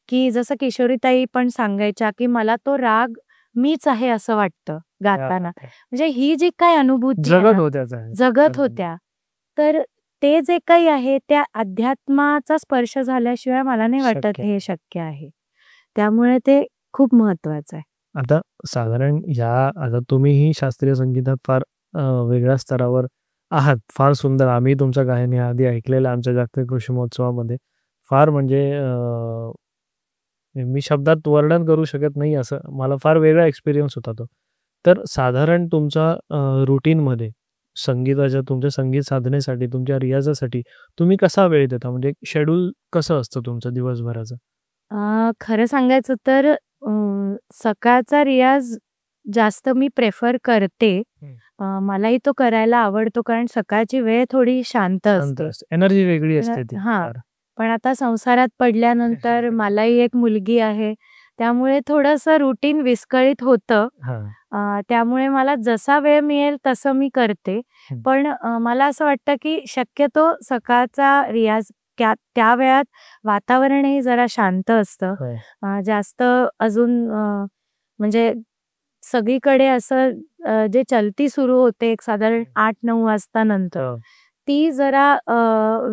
की जसं किशोरीताई पण सांगायच्या, की मला तो राग मीच आहे असं वाटतं गाताना. म्हणजे ही जी काही अनुभूती आहे ना, जगत होत्या, तर ते जे काही आहे त्या अध्यात्माचा स्पर्श झाल्याशिवाय मला नाही वाटत हे शक्य आहे. त्यामुळे ते खूप महत्वाचं आहे. आता साधारण आता तुम्हीही शास्त्रीय संगीतात फार वेगळ्या स्तरावर आहात. फार सुंदर. आम्ही तुमचं गायन याआधी ऐकलेलं आमच्या जागतिक कृषी महोत्सवामध्ये. फार म्हणजे मी शब्दात वर्णन करू शकत नाही असं. मला फार वेगळा एक्सपिरियन्स होता तो. तर साधारण तुमचा रुटीनमध्ये संगीताच्या तुमच्या संगीत साधनेसाठी, तुमच्या रियाजासाठी तुम्ही कसा वेळ देता? म्हणजे शेड्यूल कसं असतं तुमचं दिवसभराचं? खरं सांगायचं तर सकाळचा रियाज जास्त मी प्रेफर करते. मलाही तो करायला आवडतो कारण सकाळची वेळ थोडी शांत असते. एनर्जी वेगळी असते ती. हां. पण आता संसारात पडल्यानंतर मलाही एक मुलगी आहे. त्यामुळे थोडंसं रुटीन विस्कळीत होतं. त्यामुळे मला जसा वेळ मिळेल तसं मी करते. पण मला असं वाटतं की शक्यतो सकाळचा रियाज त्या वेळात वातावरणही जरा शांत असतं. जास्त अजून म्हणजे सगळीकडे असं जे चलती सुरू होते एक साधारण 8-9 वाजता नंतर, ती जरा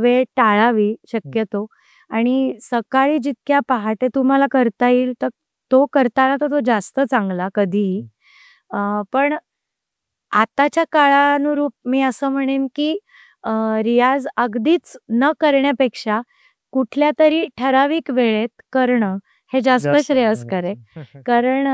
वेळ टाळावी शक्यतो. आणि सकाळी जितक्या पहाटे तुम्हाला करता येईल तर तो करताना तर तो जास्त चांगला कधीही. पण आताच्या काळानुरूप मी असं म्हणेन की रियाज अगदीच न करण्यापेक्षा कुठल्यातरी ठराविक वेळेत करणं हे जास्त श्रेयस्कर आहे. कारण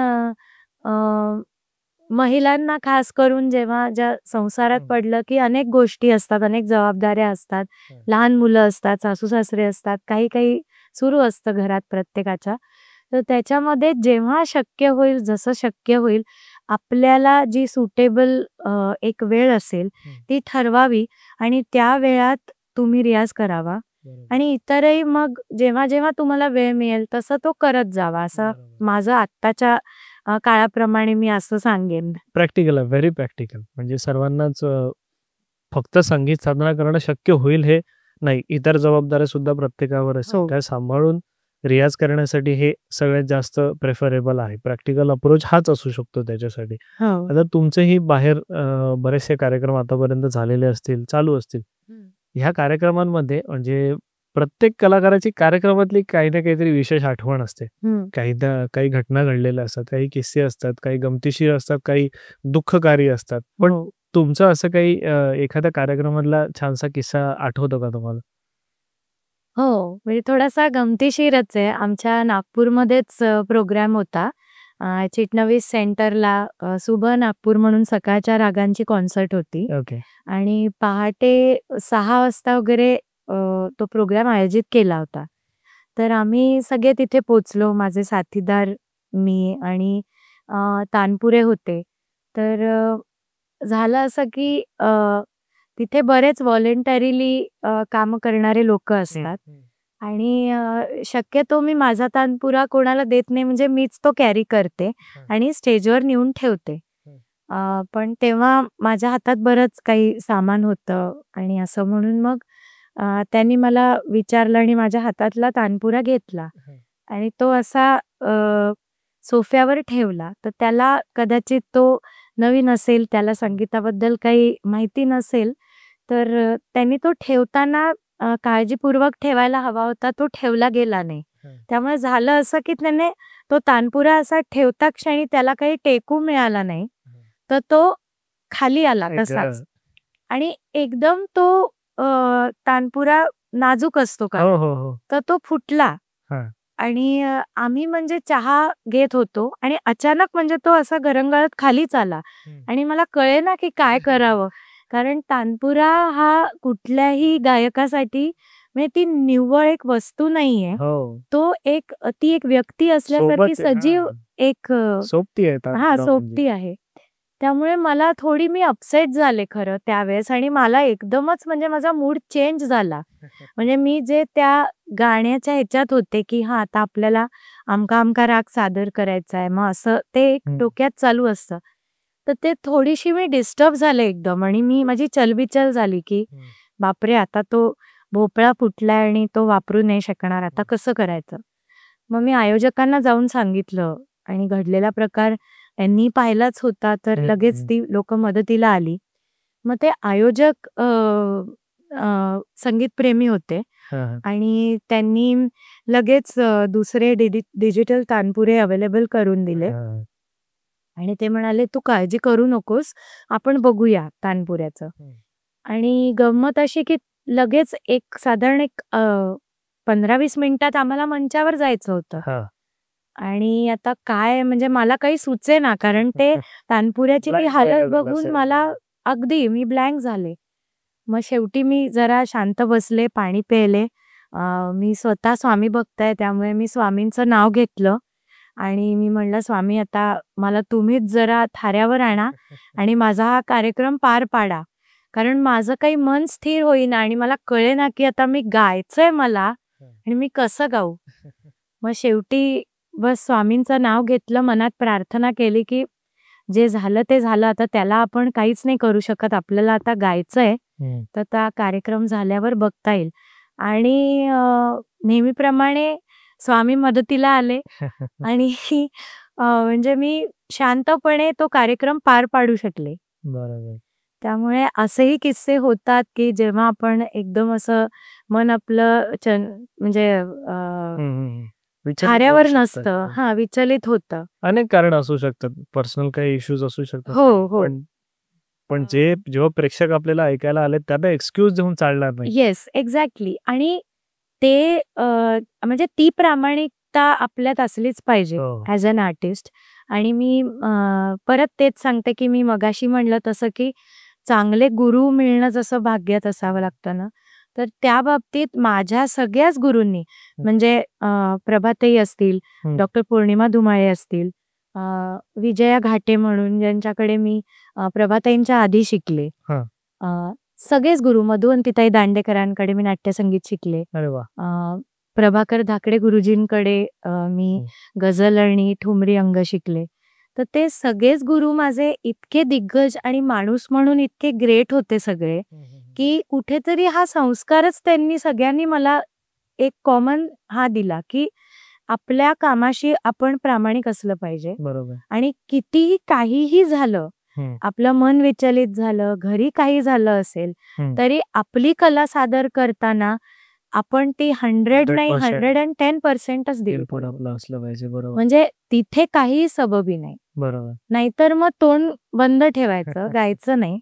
महिलांना खास करून जेव्हा ज्या संसारात पडलं की अनेक गोष्टी असतात, अनेक जबाबदाऱ्या असतात, लहान मुलं असतात, सासू-सासरे असतात, काही सुरू असतं घरात प्रत्येकाच्या. तर त्याच्यामध्ये जेव्हा शक्य होईल, जसं शक्य होईल, आपल्याला जी सुटेबल एक वेळ असेल ती ठरवावी आणि त्या वेळात तुम्ही रियाज करावा आणि इतरही मग जेव्हा तुम्हाला वेळ मिळेल तसं तो करत जावा. असं माझं आत्ताच्या काळाप्रमाणे मी असं सांगेन. प्रॅक्टिकल आहे, व्हेरी प्रॅक्टिकल. म्हणजे सर्वांनाच फक्त संगीत साधना करणं शक्य होईल हे नाही, इतर जबाबदाऱ्या सुद्धा प्रत्येकावर असतात. त्या सांभाळून रियाज करण्यासाठी हे सगळ्यात जास्त प्रेफरेबल आहे. प्रॅक्टिकल अप्रोच हाच असू शकतो त्याच्यासाठी. आता तुमचेही बाहेर बरेचसे कार्यक्रम आतापर्यंत झालेले असतील, चालू असतील. ह्या कार्यक्रमांमध्ये म्हणजे प्रत्येक कलाकाराची कार्यक्रमातली काही ना काहीतरी विशेष आठवण असते. काही घटना घडलेल्या असतात, काही किस्से असतात, काही गमतीशीर असतात, काही दुःखकारी असतात. पण तुमचं असं काही एखाद्या कार्यक्रमातला छानसा किस्सा आठवतो का तुम्हाला? हो, म्हणजे थोडासा गमतीशीरच आहे. आमच्या नागपूरमध्येच प्रोग्राम होता. चिटणवीस सेंटरला सुबह नागपूर म्हणून सकाळच्या रागांची कॉन्सर्ट होती ओके. आणि पहाटे 6 वाजता वगैरे तो प्रोग्राम आयोजित केला होता. तर आम्ही सगळे तिथे पोचलो. माझे साथीदार, मी आणि तानपुरे होते. तर झालं असं की तिथे बरेच व्हॉलंटरीली कामं करणारे लोकं असतात आणि शक्यतो मी माझा तानपुरा कोणाला देत नाही, म्हणजे मीच तो कॅरी करते आणि स्टेजवर नेऊन ठेवते. पण तेव्हा माझ्या हातात बरंच काही सामान होतं आणि असं म्हणून मग त्यांनी मला विचारलं आणि माझ्या हातातला तानपुरा घेतला आणि तो असा सोफ्यावर ठेवला. तर त्याला कदाचित तो नवीन असेल, त्याला संगीताबद्दल काही माहिती नसेल, तर त्यांनी तो ठेवताना काळजीपूर्वक ठेवायला हवा होता, तो ठेवला गेला नाही. त्यामुळे झालं असं की त्याने तो तानपुरा असा ठेवता क्षणी त्याला काही टेकू मिळाला नाही. तर तो खाली आला तसाच आणि एकदम तो तानपुरा नाजूक असतो का, तर तो फुटला आणि आम्ही म्हणजे चहा घेत होतो आणि अचानक म्हणजे तो असा गरंगाळत खालीच आला आणि मला कळेना की काय करावं. कारण तानपुरा हा कुठल्याही गायकासाठी म्हणजे ती निव्वळ एक वस्तू नाहीये. ती एक व्यक्ती असल्यासारखी सजीव एक सोबती आहे. सोबती आहे. त्यामुळे मला थोडी मी अपसेट झाले खरं त्यावेळेस आणि मला एकदमच म्हणजे माझा मूड चेंज झाला. म्हणजे मी जे त्या गाण्याच्या ह्याच्यात होते की आता आपल्याला अमका राग सादर करायचा आहे, मग असं ते एक डोक्यात चालू असतं. तर ते थोडीशी मी डिस्टर्ब झाले एकदम आणि माझी चलबिचल झाली की बापरे, आता तो भोपळा फुटलाय आणि तो वापरू नाही शकणार, आता कसं करायचं. मग मी आयोजकांना जाऊन सांगितलं आणि घडलेला प्रकार त्यांनी पाहिलाच होता, तर लगेच ती लोक मदतीला आली. मग ते आयोजक संगीतप्रेमी होते आणि त्यांनी लगेच दुसरे डिजिटल तानपुरे अवेलेबल करून दिले आणि ते म्हणाले, तू काळजी करू नकोस, आपण बघूया तानपुऱ्याचं. आणि गंमत अशी की लगेच साधारण 15-20 मिनिटात आम्हाला मंचावर जायचं होतं आणि आता काय म्हणजे मला काही सुचेना, कारण ते तानपुऱ्याची ती हालत बघून मला अगदी मी ब्लँक झाले. मग शेवटी मी जरा शांत बसले, पाणी प्यायले. मी स्वतः स्वामी भक्त आहे, त्यामुळे मी स्वामींचं नाव घेतलं आणि मी म्हणलं, स्वामी आता मला तुम्हीच जरा थाऱ्यावर आणा आणि माझा हा कार्यक्रम पार पाडा. कारण माझं काही मन स्थिर होईना आणि मला कळेना की आता मी गायचंय मला आणि मी कसं गाऊ. मग शेवटी बस स्वामींचं नाव घेतलं, मनात प्रार्थना केली की जे झालं ते झालं. आता त्याला आपण काहीच नाही करू शकत. आपल्याला आता गायचंय, तर त्या कार्यक्रम झाल्यावर बघता येईल. आणि नेहमीप्रमाणे स्वामी मदतीला आले आणि म्हणजे मी शांतपणे तो कार्यक्रम पार पाडू शकले. बरोबर. त्यामुळे असेही किस्से होतात, की जेव्हा आपण एकदम असं मन आपलं म्हणजे विचलित होऊ थाऱ्यावर शकतात. नसतं. हां, विचलित होतं. अनेक कारण असू शकतात. पर्सनल काही इश्यूज असू शकतात. हो, हो. पण जेव्हा प्रेक्षक आपल्याला ऐकायला आले त्यांना एक्सक्यूज देऊन चालणार नाही. Yes, exactly. आणि ते म्हणजे ती प्रामाणिकता आपल्यात असलीच पाहिजे हो. As an artist. आणि मी परत तेच सांगते, की मी मगाशी म्हणलं तसं, की चांगले गुरु मिळणं जसं भाग्यात असावं लागतं ना, तर त्या बाबतीत माझ्या सगळ्याच गुरूंनी म्हणजे प्रभाताई असतील, डॉक्टर पौर्णिमा धुमाळे असतील, विजया घाटे म्हणून ज्यांच्याकडे मी प्रभाताईंच्या आधी शिकले. हां. सगळेच गुरु, मधुवंतीताई दांडेकरांकडे मी नाट्यसंगीत शिकले. अरे वाह! प्रभाकर धाकडे गुरुजींकडे मी गझल आणि ठुमरी अंग शिकले. तर ते सगळेच गुरु माझे इतके दिग्गज आणि माणूस म्हणून इतके ग्रेट होते सगळे, की कुठेतरी हा संस्कारच त्यांनी सगळ्यांनी मला एक कॉमन हा दिला, की आपल्या कामाशी आपण प्रामाणिक असलं पाहिजे. बरोबर. आणि कितीही काहीही झालं, आपलं मन विचलित झालं, घरी काही झालं असेल, तरी आपली कला सादर करताना आपण ती 100 नाही 110%च दिली पण आपलं असलं पाहिजे. बरोबर. म्हणजे तिथे काहीही सबबी नाही. बरोबर. नाहीतर मग तोंड बंद ठेवायचं, गायचं नाही.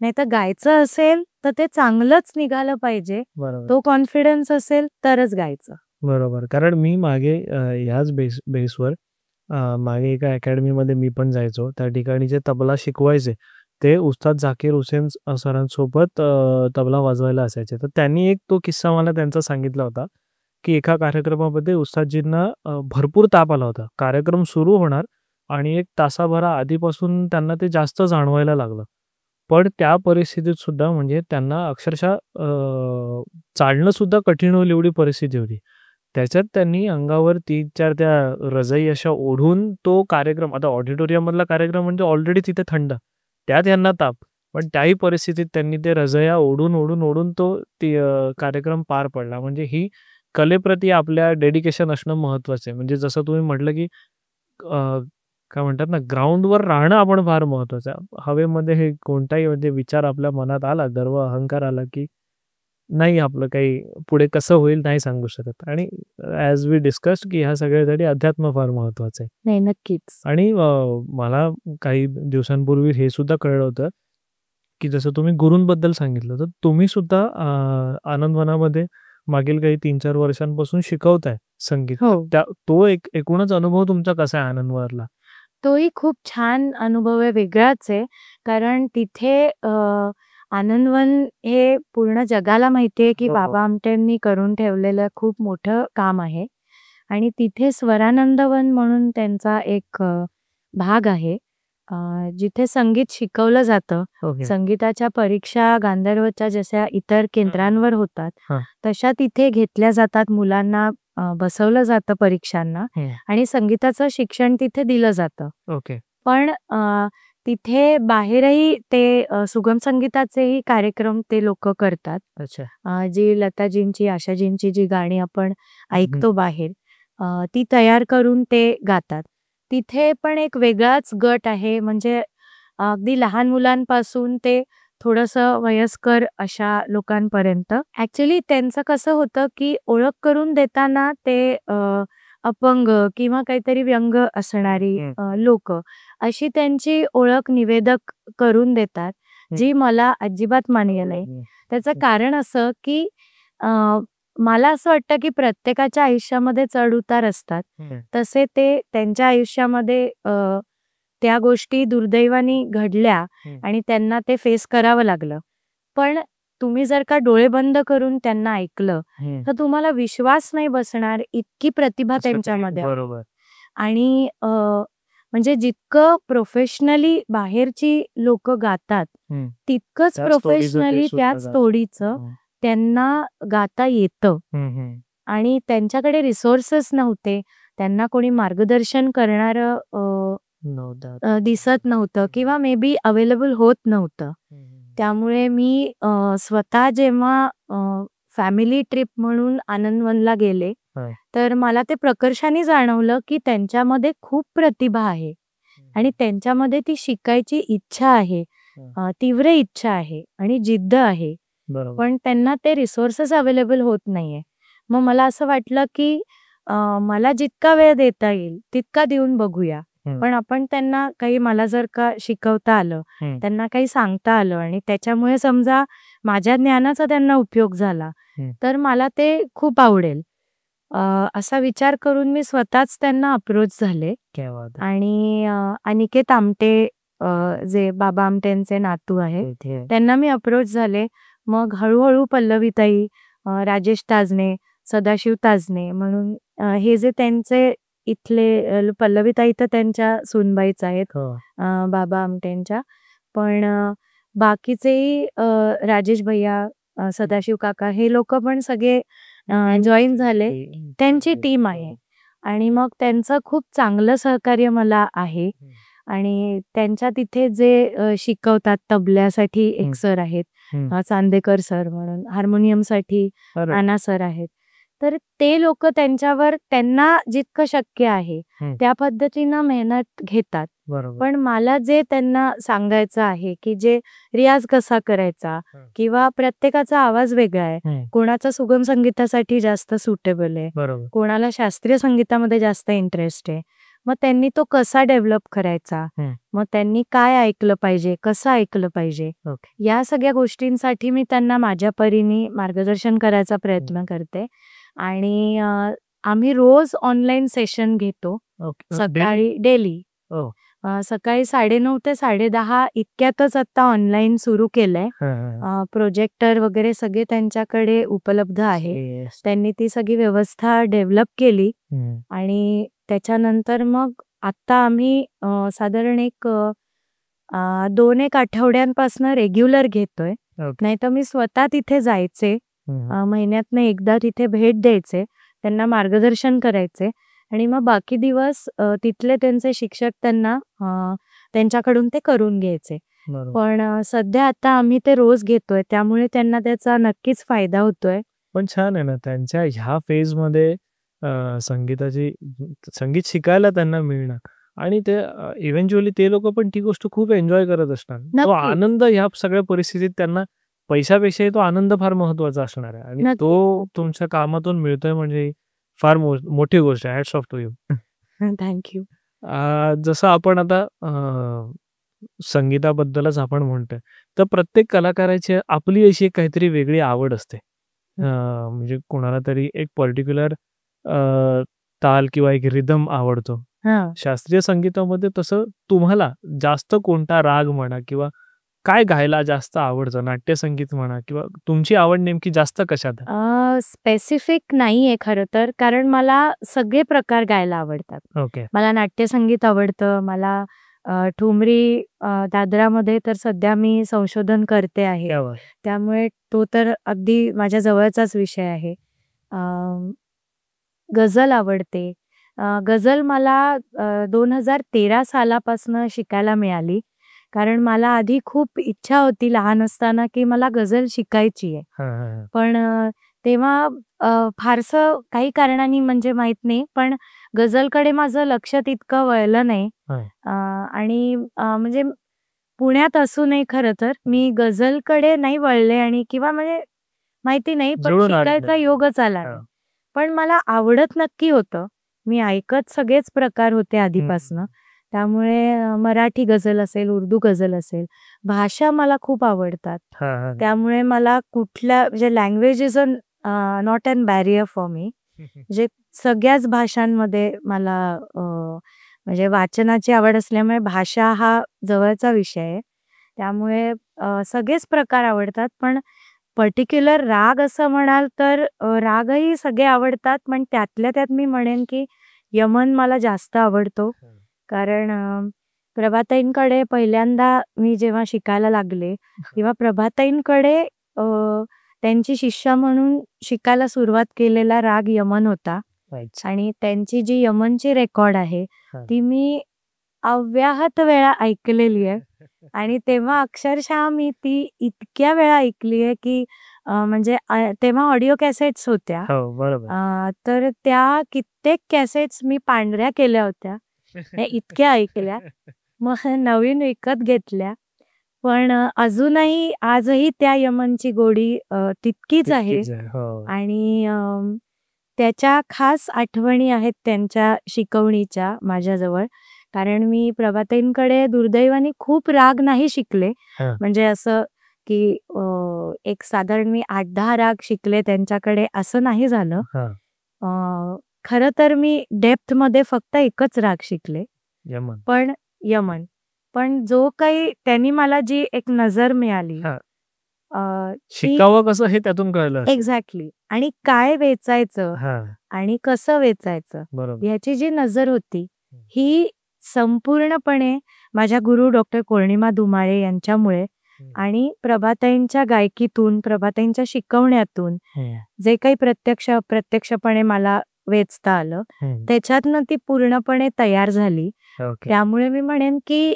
नाहीतर गायचं असेल तर ते चांगलंच निघालं पाहिजे. बरोबर. तो कॉन्फिडन्स असेल तरच गायचं. बरोबर. कारण मी मागे ह्याच बेसवर मागे एका अकॅडमीमध्ये मी पण जायचो. त्या ठिकाणी जे तबला शिकवायचे ते उस्ताद झाकीर हुसेन सरांसोबत तबला वाजवायला असायचे. तर त्यांनी एक तो किस्सा मला त्यांचा सांगितला होता, की एका कार्यक्रमामध्ये उस्तादजींना भरपूर ताप आला होता. कार्यक्रम सुरू होणार आणि 1 तासाभरा आधीपासून त्यांना ते जास्त जाणवायला लागलं. पण त्या परिस्थितीत सुद्धा म्हणजे त्यांना अक्षरशः चालणं सुद्धा कठीण होईल एवढी परिस्थिती होती. त्याच्यात त्यांनी अंगावर 3-4 त्या रजाई अशा ओढून तो कार्यक्रम, आता ऑडिटोरियममधला कार्यक्रम म्हणजे ऑलरेडी तिथे थंड, त्यात यांना ताप. पण त्याही परिस्थितीत त्यांनी ते रजया ओढून तो कार्यक्रम पार पडला. म्हणजे ही कलेप्रती आपल्या डेडिकेशन असणं महत्त्वाचं आहे. म्हणजे जसं तुम्ही म्हटलं, की काय म्हणतात ना, ग्राउंडवर राहणं आपण फार महत्त्वाचं आहे. हवेमध्ये हे कोणताही म्हणजे विचार आपल्या मनात आला, गर्व, अहंकार आला, की नाही आपलं काही पुढे कसं होईल नाही सांगू शकत. आणि ॲज वी डिस्कस्ड, की ह्या सगळ्यासाठी अध्यात्म फार महत्त्वाचं आहे. नाही, नक्कीच. आणि मला काही दिवसांपूर्वी हे सुद्धा कळलं होतं, की जसं तुम्ही गुरूंबद्दल सांगितलं, तर तुम्ही सुद्धा आनंदवनामध्ये मागील काही 3-4 वर्षांपासून शिकवताय संगीत. हो. तो एकूणच अनुभव तुमचा कसा आहे आनंदवनातला? तोही खूप छान अनुभव आहे, वेगळाच आहे. कारण तिथे आनंदवन हे पूर्ण जगाला माहिती आहे, की हो, हो. बाबा आमटेंनी करून ठेवलेलं खूप मोठं काम आहे. आणि तिथे स्वरानंदवन म्हणून त्यांचा एक भाग आहे, जिथे संगीत शिकवलं जातं. ओके. संगीताच्या परीक्षा गांधर्वच्या जशा इतर केंद्रांवर होतात, हां. तशा तिथे घेतल्या जातात. मुलांना बसवलं जातं परीक्षांना आणि संगीताचं शिक्षण तिथे दिलं जातं. ओके. पण तिथे बाहेरही ते सुगम संगीताचेही कार्यक्रम ते लोकं करतात. अच्छा. जी लताजींची, आशाजींची जी गाणी आपण ऐकतो बाहेर, ती तयार करून ते गातात. तिथे पण एक वेगळाच गट आहे. म्हणजे अगदी लहान मुलांपासून ते थोडंसं वयस्कर अशा लोकांपर्यंत. ॲक्चुअली त्यांचं कसं होतं, की ओळख करून देताना ते अपंग किंवा काहीतरी व्यंग असणारी लोकं अशी त्यांची ओळख निवेदक करून देतात, जी मला अजिबात मान्य नाही. त्याचं कारण असं, की मला असं वाटतं, की प्रत्येकाच्या आयुष्यामध्ये चढ-उतार असतात. तसे ते त्यांच्या आयुष्यामध्ये त्या गोष्टी दुर्दैवाने घडल्या आणि त्यांना ते फेस करावं लागलं. पण तुम्ही जर का डोळे बंद करून त्यांना ऐकलं, तर तुम्हाला विश्वास नाही बसणार इतकी प्रतिभा त्यांच्यामध्ये आहे. बरोबर. आणि म्हणजे जितकं प्रोफेशनली बाहेरची लोकं गातात, तितकंच त्याच तोडीचं ते प्रोफेशनली सुद्धा त्याच गातात. तोडीचं त्यांना गाता येतं. आणि त्यांच्याकडे रिसोर्सेस नव्हते. त्यांना कोणी मार्गदर्शन करणारं दिसत नव्हतं किंवा मे बी अवेलेबल होत नव्हतं. त्यामुळे मी स्वतः जेव्हा फॅमिली ट्रिप म्हणून आनंदवनला गेले, तर मला ते प्रकर्षाने जाणवलं की त्यांच्यामध्ये खूप प्रतिभा आहे आणि त्यांच्यामध्ये ती शिकायची इच्छा आहे, तीव्र इच्छा आहे आणि जिद्द आहे. पण त्यांना ते रिसोर्सेस अवेलेबल होत नाहीये. मग मला असं वाटलं की मला जितका वेळ देता येईल तितका देऊन बघूया. पण आपण त्यांना काही मला जर का शिकवता आलं, त्यांना काही सांगता आलं आणि त्याच्यामुळे समजा माझ्या ज्ञानाचा त्यांना उपयोग झाला, तर मला ते खूप आवडेल. असा विचार करून मी स्वतःच त्यांना अप्रोच झाले आणि अनिकेत आमटे, जे बाबा आमटेंचे नातू आहेत, त्यांना मी अप्रोच झाले. मग हळूहळू पल्लवीताई, राजेश ताजने, सदाशिव ताजने म्हणून हे जे त्यांचे इथले पल्लवीताई तर त्यांच्या सूनबाईच आहेत बाबा आमटेंच्या. पण बाकीचेही राजेश भैया, सदाशिव काका हे लोक पण सगळे जॉईन झाले. त्यांची टीम आहे आणि मग त्यांचं खूप चांगलं सहकार्य मला आहे. आणि त्यांच्या तिथे जे शिकवतात, तबल्यासाठी एक सर आहेत, चांदेकर सर म्हणून, हार्मोनियमसाठी आना सर आहेत. तर ते लोक त्यांच्यावर त्यांना जितकं शक्य आहे त्या पद्धतीनं मेहनत घेतात. पण मला जे त्यांना सांगायचं आहे की जे रियाज कसा करायचा किंवा प्रत्येकाचा आवाज वेगळा आहे, कोणाचा सुगम संगीतासाठी जास्त सुटेबल आहे, कोणाला शास्त्रीय संगीतामध्ये जास्त इंटरेस्ट आहे, मग त्यांनी तो कसा डेव्हलप करायचा, मग त्यांनी काय ऐकलं पाहिजे, कसं ऐकलं पाहिजे, या सगळ्या गोष्टींसाठी मी त्यांना माझ्या परीने मार्गदर्शन करायचा प्रयत्न करते. आणि आम्ही रोज ऑनलाईन सेशन घेतो, सकाळी डेली. सकाळी 9:30 ते 10:30 इतक्यातच आता ऑनलाईन सुरू केलंय. प्रोजेक्टर वगैरे सगळे त्यांच्याकडे उपलब्ध आहे. त्यांनी ती सगळी व्यवस्था डेव्हलप केली आणि त्याच्यानंतर मग आता आम्ही साधारण 2-1 आठवड्यांपासून रेग्युलर घेतोय. नाहीतर मी स्वतः तिथे जायचे, महिन्यातनं एकदा तिथे भेट द्यायचे, त्यांना मार्गदर्शन करायचे आणि मग बाकी दिवस तिथले त्यांचे शिक्षक त्यांना त्यांच्याकडून ते करून घ्यायचे. पण सध्या आता आम्ही ते रोज घेतोय, त्यामुळे त्यांना त्याचा नक्कीच फायदा होतोय. पण छान आहे ना, त्यांच्या ह्या फेजमध्ये संगीत शिकायला त्यांना मिळणं आणि ते इव्हेंच्युअली ते लोक पण ती गोष्ट खूप एन्जॉय करत असणार. तो आनंद ह्या सगळ्या परिस्थितीत त्यांना पैशापेक्षाही तो आनंद फार महत्वाचा असणार आहे आणि तो तुमच्या कामातून मिळतोय म्हणजे फार मोठी गोष्ट आहे. Hats off to you. Thank you. जसं आपण आता संगीताबद्दलच आपण म्हणतोय, तर प्रत्येक कलाकाराची आपली अशी काहीतरी वेगळी आवड असते. म्हणजे कोणाला तरी एक पर्टिक्युलर ताल किंवा एक रिदम आवडतो. शास्त्रीय संगीतामध्ये तसं तुम्हाला जास्त कोणता राग म्हणा किंवा काय गायला जास्त आवडतं, नाट्यसंगीत म्हणा किंवा तुमची आवड नेमकी जास्त कशात? स्पेसिफिक नाहीये खरं तर, कारण मला सगळे प्रकार गायला आवडतात. मला नाट्यसंगीत आवडतं, मला ठुमरी दादरामध्ये तर सध्या मी संशोधन करते आहे, त्यामुळे तो तर अगदी माझ्या जवळचाच विषय आहे. गझल आवडते. गझल मला 2013 सालापासून शिकायला मिळाली, कारण मला आधी खूप इच्छा होती लहान असताना की मला गझल शिकायची आहे. पण तेव्हा फारसं काही कारणांनी म्हणजे माहित नाही, पण गझलकडे माझं लक्ष तितकं वळलं नाही. आणि म्हणजे पुण्यात असूनही खरं तर मी गझलकडे नाही वळले आणि किंवा म्हणजे माहिती नाही, पण शिकायचा योगच आला नाही. पण मला आवडत नक्की होतं. मी ऐकत सगळेच प्रकार होते आधीपासनं. त्यामुळे मराठी गझल असेल, उर्दू गझल असेल, भाषा मला खूप आवडतात. त्यामुळे मला कुठल्या म्हणजे language is not an barrier for me. म्हणजे सगळ्याच भाषांमध्ये मला म्हणजे वाचनाची आवड असल्यामुळे भाषा हा जवळचा विषय आहे. त्यामुळे सगळेच प्रकार आवडतात. पण पर्टिक्युलर राग असं म्हणाल तर रागही सगळे आवडतात, पण त्यातल्या त्यात मी म्हणेन की यमन मला जास्त आवडतो. कारण प्रभाताईंकडे पहिल्यांदा मी जेव्हा शिकायला लागले तेव्हा प्रभाताईंकडे त्यांची शिष्या म्हणून शिकायला सुरुवात केलेला राग यमन होता. आणि त्यांची जी यमनची रेकॉर्ड आहे ती मी अव्याहत वेळा ऐकलेली आहे आणि तेव्हा अक्षरशः मी ती इतक्या वेळा ऐकली आहे, की म्हणजे तेव्हा ऑडिओ कॅसेट्स होत्या. हो, बरोबर. तर त्या कित्येक कॅसेट्स मी पांढऱ्या केल्या होत्या. त्या इतक्या ऐकल्या. मग नवीन विकत घेतल्या. पण अजूनही आजही त्या यमनची गोडी तितकीच आहे तितकीच आहे. हो. आणि त्याच्या खास आठवणी आहेत त्यांच्या शिकवणीच्या माझ्याजवळ. कारण मी प्रभाताईंकडे दुर्दैवाने खूप राग नाही शिकले. हां. म्हणजे असं की एक साधारण मी 8-10 राग शिकले त्यांच्याकडे असं नाही झालं. हां. खरं तर मी डेप्थमध्ये फक्त एकच राग शिकले. यमन. पण यमन. पण जो काही त्यांनी मला जी एक नजर मिळाली हां. ती शिकावं कसं हे त्यातून कळलं असेल. एक्झॅक्टली आणि काय वेचायचं हां. आणि कसं वेचायचं बरोबर. ह्याची जी नजर होती ही संपूर्णपणे माझ्या गुरु डॉक्टर पौर्णिमा धुमाळे यांच्यामुळे आणि प्रभाताईंच्या गायकीतून, प्रभाताईंच्या शिकवण्यातून जे काही प्रत्यक्षपणे मला वेचता आलं, त्याच्यातनं ती पूर्णपणे तयार झाली. ओके. त्यामुळे मी म्हणेन की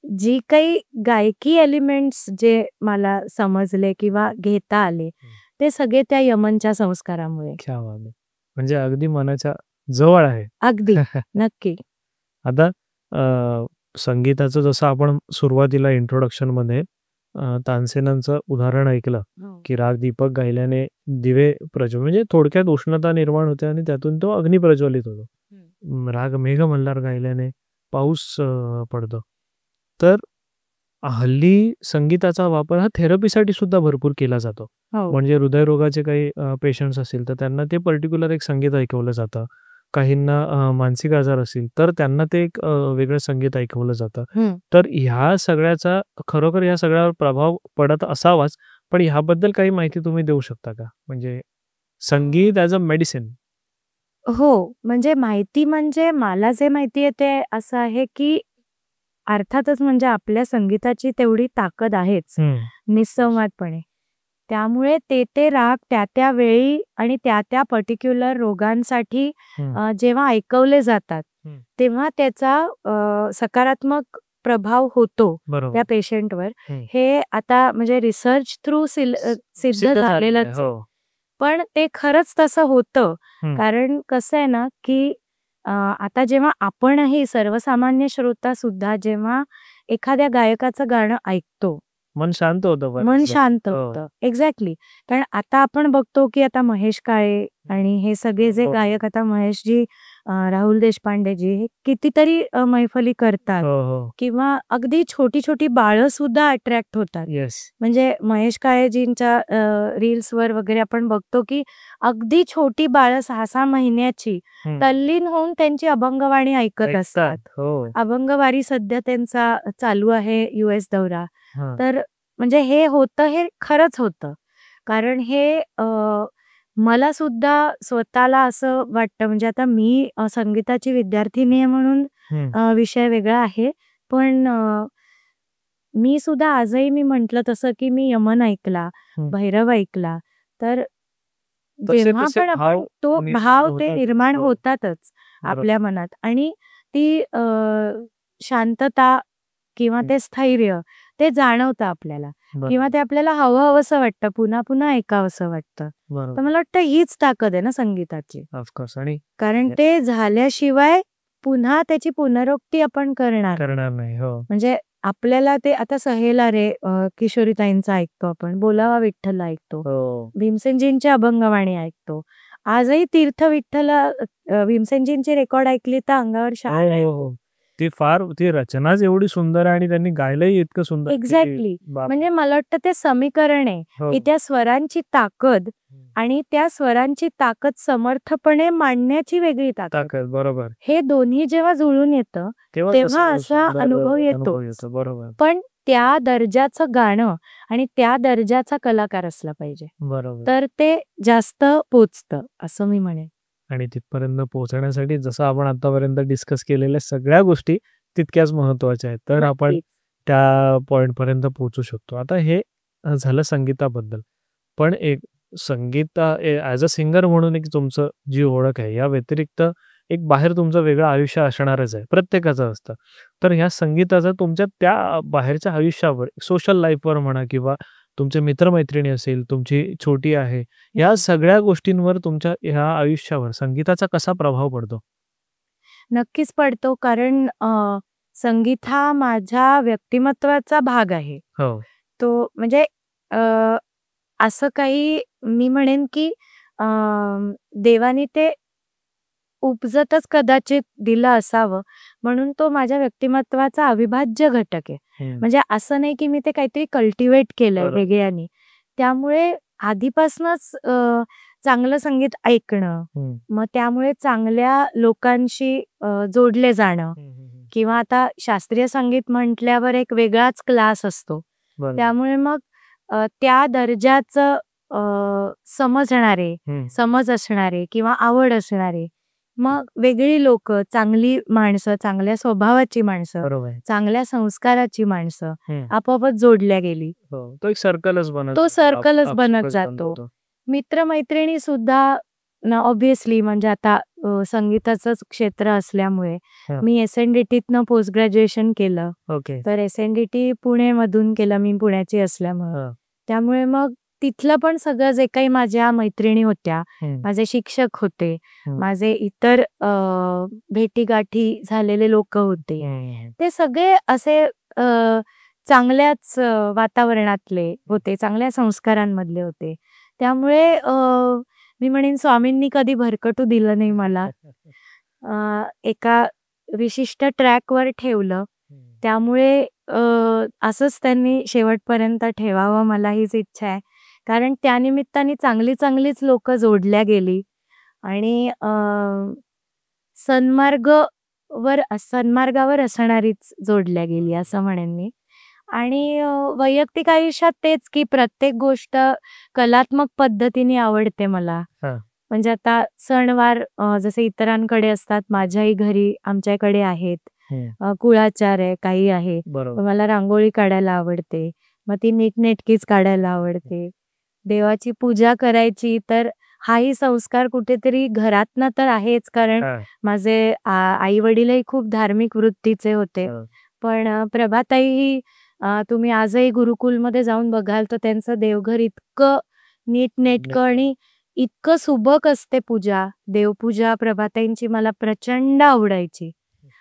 जी काही गायकी एलिमेंट्स जे मला समजले किंवा घेता आले, ते सगळे त्या यमनच्या संस्कारामुळे. क्या बात आहे! म्हणजे अगदी मनाच्या जवळ आहे. अगदी. नक्की. आता संगीताचं जसं आपण सुरुवातीला इंट्रोडक्शनमध्ये तानसेनांचं उदाहरण ऐकलं, की राग दीपक गायल्याने दिवे म्हणजे थोडक्यात उष्णता निर्माण होते आणि त्यातून तो अग्नी प्रज्वलित होतो. राग मेघ मल्हार गायल्याने पाऊस पडतो. तर हल्ली संगीताचा वापर हा थेरपीसाठी सुद्धा भरपूर केला जातो. हो. म्हणजे हृदयरोगाचे काही पेशंट्स असतील तर त्यांना ते पर्टिक्युलर एक संगीत ऐकवलं जातं. काहींना मानसिक आजार असतील तर त्यांना ते एक वेगळं संगीत ऐकवलं जातं. तर ह्या सगळ्याचा खरोखर ह्या सगळ्यावर प्रभाव पडत असावाच, पण ह्याबद्दल काही माहिती तुम्ही देऊ शकता का? म्हणजे संगीत ॲज अ मेडिसिन. हो. म्हणजे माहिती म्हणजे मला जे माहिती आहे ते असं आहे, की अर्थातच म्हणजे आपल्या संगीताची तेवढी ताकद आहेच, निस्संवादपणे. त्यामुळे ते राग त्या वेळी आणि त्या पर्टिक्युलर रोगांसाठी जेव्हा ऐकवले जातात, तेव्हा त्याचा सकारात्मक प्रभाव होतो त्या पेशंटवर. हे आता म्हणजे रिसर्च थ्रू सिद्ध झालेलंच आहे. पण ते खरंच तसं होतं. कारण कसं आहे ना, की आता जेव्हा आपणही सर्वसामान्य श्रोता सुद्धा जेव्हा एखाद्या गायकाचं गाणं ऐकतो, मन शांत होतं. मन शांत होतं. एक्झॅक्टली. कारण आता आपण बघतो, की आता महेश काळे आणि हे सगळे जे गायक आता महेशजी, राहुल देशपांडेजी हे कितीतरी मैफली करतात किंवा अगदी छोटी-छोटी बाळं सुद्धा अट्रॅक्ट होतात. म्हणजे महेश काळेजींच्या रील्सवर वगैरे आपण बघतो, की अगदी छोटी बाळं 6-6 महिन्याची तल्लीन होऊन त्यांची अभंगवाणी ऐकत असतात. अभंगवारी सध्या त्यांचा चालू आहे US दौरा. तर म्हणजे हे होतं हे खरंच होतं. कारण हे मला सुद्धा स्वतःला असं वाटतं म्हणजे आता मी संगीताची विद्यार्थिनी आहे म्हणून विषय वेगळा आहे. पण मी सुद्धा आजही मी म्हटलं तसं, की मी यमन ऐकला, भैरव ऐकला. तर जेव्हा पण आपण तो भाव ते निर्माण होतातच आपल्या मनात आणि ती शांतता किंवा ते स्थैर्य ते जाणवतं आपल्याला किंवा ते आपल्याला हवंहवंसं वाटतं, पुन्हा-पुन्हा ऐकावंसं वाटतं. तर मला वाटतं हीच ताकद आहे ना संगीताची. ऑफकोर्स. आणि कारण ते झाल्याशिवाय पुन्हा त्याची पुनरुक्ती आपण करणार नाही. म्हणजे आपल्याला ते आता सहेला रे किशोरीताईंचं ऐकतो आपण, बोलावा विठ्ठल ऐकतो, भीमसेनजींची अभंगवाणी ऐकतो. आजही तीर्थ विठ्ठल भीमसेनजींची रेकॉर्ड ऐकली तर अंगावर शाल. ती रचनाच एवढी सुंदर आहे आणि त्यांनी गायलंही इतकं सुंदर. एक्झॅक्टली. म्हणजे मला वाटतं ते समीकरण आहे, की त्या स्वरांची ताकद आणि त्या स्वरांची ताकद समर्थपणे मांडण्याची वेगळी ताकद. बरोबर. हे दोन्ही जेव्हा जुळून येतं, तेव्हा असा अनुभव येतो. बरोबर. पण त्या दर्जाचं गाणं आणि त्या दर्जाचा कलाकार असला पाहिजे. बरोबर. तर ते जास्त पोचतं असं मी म्हणेन. आणि तिथपर्यंत पोहोचण्यासाठी जसं आपण आतापर्यंत डिस्कस केलेल्या सगळ्या गोष्टी तितक्याच महत्वाच्या आहेत. तर आपण त्या पॉइंटपर्यंत पोहोचू शकतो. आता हे झालं संगीताबद्दल. पण एक संगीत ॲज अ सिंगर म्हणून एक तुमचं जी ओळख आहे, या व्यतिरिक्त एक बाहेर तुमचं वेगळं आयुष्य असणारच आहे, प्रत्येकाचं असतं. तर ह्या संगीताचा तुमच्या त्या बाहेरच्या आयुष्यावर, सोशल लाईफवर म्हणा किंवा तुमचे मित्र-मैत्रिणी असेल, तुमची छोटी आहे, या सगळ्या गोष्टींवर तुमच्या ह्या आयुष्यावर संगीताचा कसा प्रभाव पडतो? नक्कीच पडतो कारण संगीत हा माझ्या व्यक्तिमत्त्वाचा भाग आहे. हो. तो म्हणजे अ, असं काही मी म्हणेन की अ, देवाने ते उपजतच कदाचित दिलं असावं, म्हणून तो माझ्या व्यक्तिमत्त्वाचा अविभाज्य घटक आहे. हं. म्हणजे असं नाही की मी ते काहीतरी कल्टिव्हेट केलंय बरोबर. वेगळ्याने. त्यामुळे आधीपासूनच चांगलं संगीत ऐकणं, हं. मग त्यामुळे चांगल्या लोकांशी जोडले जाणं हं, हं, हं. किंवा आता शास्त्रीय संगीत म्हटल्यावर एक वेगळाच क्लास असतो. बरोबर. त्यामुळे मग त्या दर्जाचं समजणारे, हं. समज असणारे किंवा आवड असणारे, मग वेगळी लोकं, चांगली माणसं, चांगल्या स्वभावाची माणसं, बरोबर. चांगल्या संस्काराची माणसं हं. आपोआपच जोडल्या गेली. हो. तो एक सर्कलच बनत तो जातो. सर्कलच बनत आपसुकच जातो. बनतो तो. मित्र-मैत्रिणी सुद्धा ना ऑब्व्हियसली म्हणजे आता संगीताचंच क्षेत्र असल्यामुळे हां. मी एस-एन-डी-टीतनं पोस्ट ग्रॅज्युएशन केलं. ओके. तर एस-एन-डी-टी पुणेमधून केलं, मी पुण्याची असल्यामुळं. हां. त्यामुळे मग तिथलं पण सगळं जे काही माझ्या मैत्रिणी होत्या, हं. माझे शिक्षक होते, हं. माझे इतर भेटीगाठी झालेले लोकं होते. हं. ते सगळे असे चांगल्याच वातावरणातले होते, चांगल्या संस्कारांमधले होते. त्यामुळे मी म्हणेन स्वामींनी कधी भरकटू दिलं नाही मला. एका विशिष्ट ट्रॅकवर ठेवलं. हं. त्यामुळे असंच त्यांनी शेवटपर्यंत ठेवावं मला हीच इच्छा आहे. कारण त्यानिमित्ताने चांगलीच लोकं जोडल्या गेली आणि सन्मार्गावर असणारीच जोडल्या गेली असं म्हणेन मी. आणि वैयक्तिक आयुष्यात तेच की प्रत्येक गोष्ट कलात्मक पद्धतीने आवडते मला. हां. म्हणजे आता सणवार जसे इतरांकडे असतात, माझ्याही घरी आमच्याकडे आहेत. हं. कुळाचार आहे, काही आहे. बरोबर. तर मला रांगोळी काढायला आवडते. मग ती नीटनेटकीच काढायला आवडते. देवाची पूजा करायची तर हाही संस्कार कुठेतरी घरातनं तर आहेच, कारण हां. माझे आई-वडीलही खूप धार्मिक वृत्तीचे होते. हां. पण प्रभाताई ही तुम्ही आजही गुरुकुलमध्ये जाऊन बघाल तर त्यांचं देवघर इतकं नीटनेटकं आणि इतकं सुबक असते पूजा. देवपूजा प्रभाताईंची मला प्रचंड आवडायची.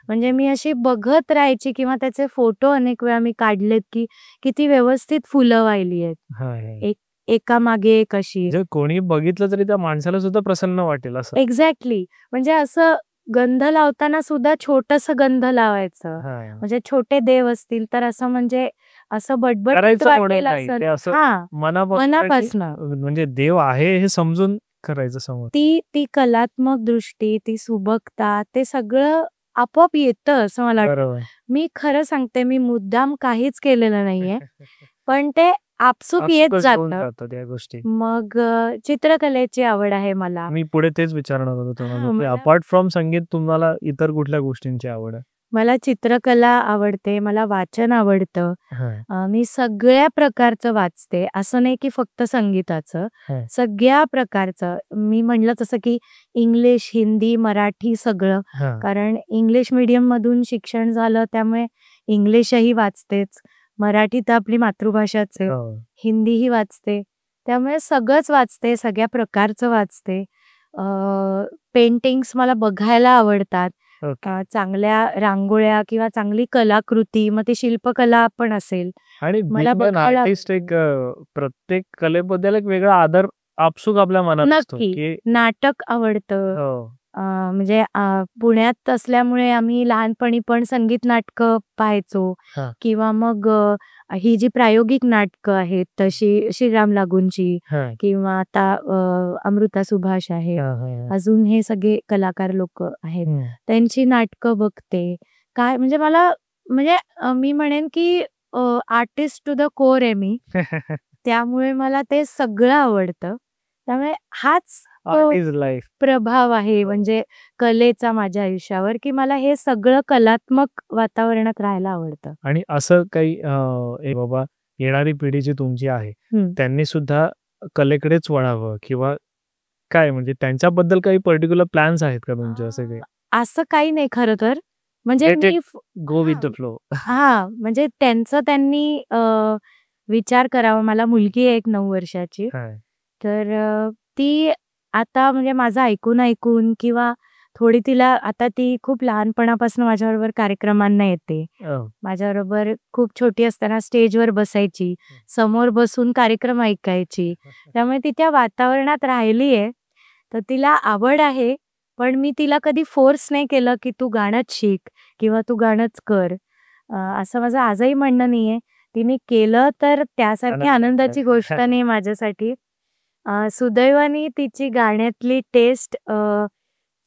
म्हणजे मी अशी बघत राहायची किंवा त्याचे फोटो अनेक वेळा मी काढलेत, की किती व्यवस्थित फुलं वाहिली आहेत. हां, हां. एकामागे एक अशी. जे कोणी बघितलं तरी त्या माणसाला सुद्धा प्रसन्न वाटेल असं. एक्झॅक्टली. म्हणजे असं गंध लावताना सुद्धा छोटंसं गंध लावायचं. हां. म्हणजे छोटे देव असतील तर असं म्हणजे असं बटबटीत करायचं म्हणून वाटेल नाही. असं. ते असं हां, मनापासून आणि मनापासनं. म्हणजे देव आहे हे समजून करायचं समोर. ती कलात्मक दृष्टी, ती सुबकता, ते सगळं आपोआप येतं असं मला वाटतं. बरोबर. मी खरं सांगते, मी मुद्दाम काहीच केलेलं नाहीये. पण ते आपसूक येत आपसुकच होऊन जातं. जातात या गोष्टी. मग चित्रकलेची आवड आहे मला. मी पुढे तेच विचारणार होतो तुम्हाला, हां, की मला अपार्ट फ्रॉम संगीत तुम्हाला इतर कुठल्या गोष्टींची आवड आहे? मला चित्रकला आवडते, मला वाचन आवडतं. हां. मी सगळ्या प्रकारचं वाचते. असं नाही की फक्त संगीताचं. हां. सगळ्या प्रकारचं. मी म्हणलं तसं की इंग्लिश, हिंदी, मराठी सगळं. हां. कारण इंग्लिश मीडियममधून शिक्षण झालं त्यामुळे इंग्लिशही वाचतेच. मराठी तर आपली मातृभाषाच आहे. हो. हिंदीही वाचते. त्यामुळे सगळंच वाचते, सगळ्या प्रकारचं वाचते. पेंटिंग्स मला बघायला आवडतात. ओके. चांगल्या रांगोळ्या किंवा चांगली कलाकृती, मग ती शिल्पकला पण असेल, आणि मला बीइंग अन बघायला आर्टिस्ट एक प्रत्येक कलेबद्दल एक वेगळा आदर आपसूक आपल्या मनात असतो, नक्की. की नाटक आवडतं. हो. म्हणजे पुण्यात असल्यामुळे आम्ही लहानपणी पण संगीत नाटकं पाहायचो हां. किंवा मग ही जी प्रायोगिक नाटकं आहेत तशी श्रीराम लागूंची हां. किंवा आता अमृता सुभाष आहे. हां, हां. अजून हे सगळे कलाकार लोकं आहेत. हं. त्यांची नाटकं बघते. काय म्हणजे मला म्हणजे मी म्हणेन की आर्टिस्ट टू द कोर आहे मी. त्यामुळे मला ते सगळं आवडतं. त्यामुळे हाच आर्ट इज लाईफ. प्रभाव आहे म्हणजे कलेचा माझ्या आयुष्यावर, की मला हे सगळं कलात्मक वातावरणात राहायला आवडतं. आणि असं काही बाबा येणारी पिढी जी तुमची आहे, हं. त्यांनी सुद्धा कलेकडेच वळावं किंवा काय म्हणजे त्यांच्याबद्दल काही पर्टिक्युलर प्लॅन्स आहेत का तुमचे असे काही? असं काही नाही खरं तर. म्हणजे Let me it go with the हां. फ्लो. हां, म्हणजे त्यांचं त्यांनी विचार करावा. मला मुलगी आहे एक 9 वर्षाची. हां. तर ती आता म्हणजे माझं ऐकून किंवा थोडी तिला आता ती खूप लहानपणापासून माझ्याबरोबर कार्यक्रमांना येते. हो. माझ्याबरोबर खूप छोटी असताना स्टेजवर बसायची. समोर बसून कार्यक्रम ऐकायची. त्यामुळे ती त्या वातावरणात राहिली आहे. तर तिला आवड आहे. पण मी तिला कधी फोर्स नाही केलं, की तू गाणंच शिक किंवा तू गाणंच कर. असं माझं आजही म्हणणं नाहीये. तिने केलं तर त्यासारखी आनंदाची गोष्ट नाही माझ्यासाठी. सुदैवाने तिची गाण्यातली टेस्ट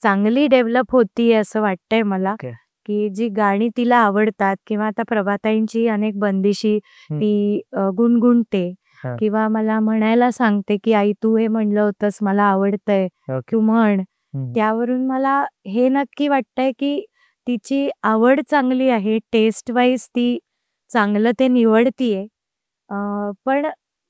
चांगली डेव्हलप होतीये असं वाटतंय मला, ओके. की जी गाणी तिला आवडतात किंवा आता प्रभाताईंची अनेक बंदिशी ती गुणगुणते हां. किंवा मला म्हणायला सांगते, की "आई तू हे म्हणलं होतंस मला आवडतंय, ओके. तू म्हण." हं. त्यावरून मला हे नक्की वाटतंय, की तिची आवड चांगली आहे. टेस्ट वाईज ती चांगलं ते निवडतीये. पण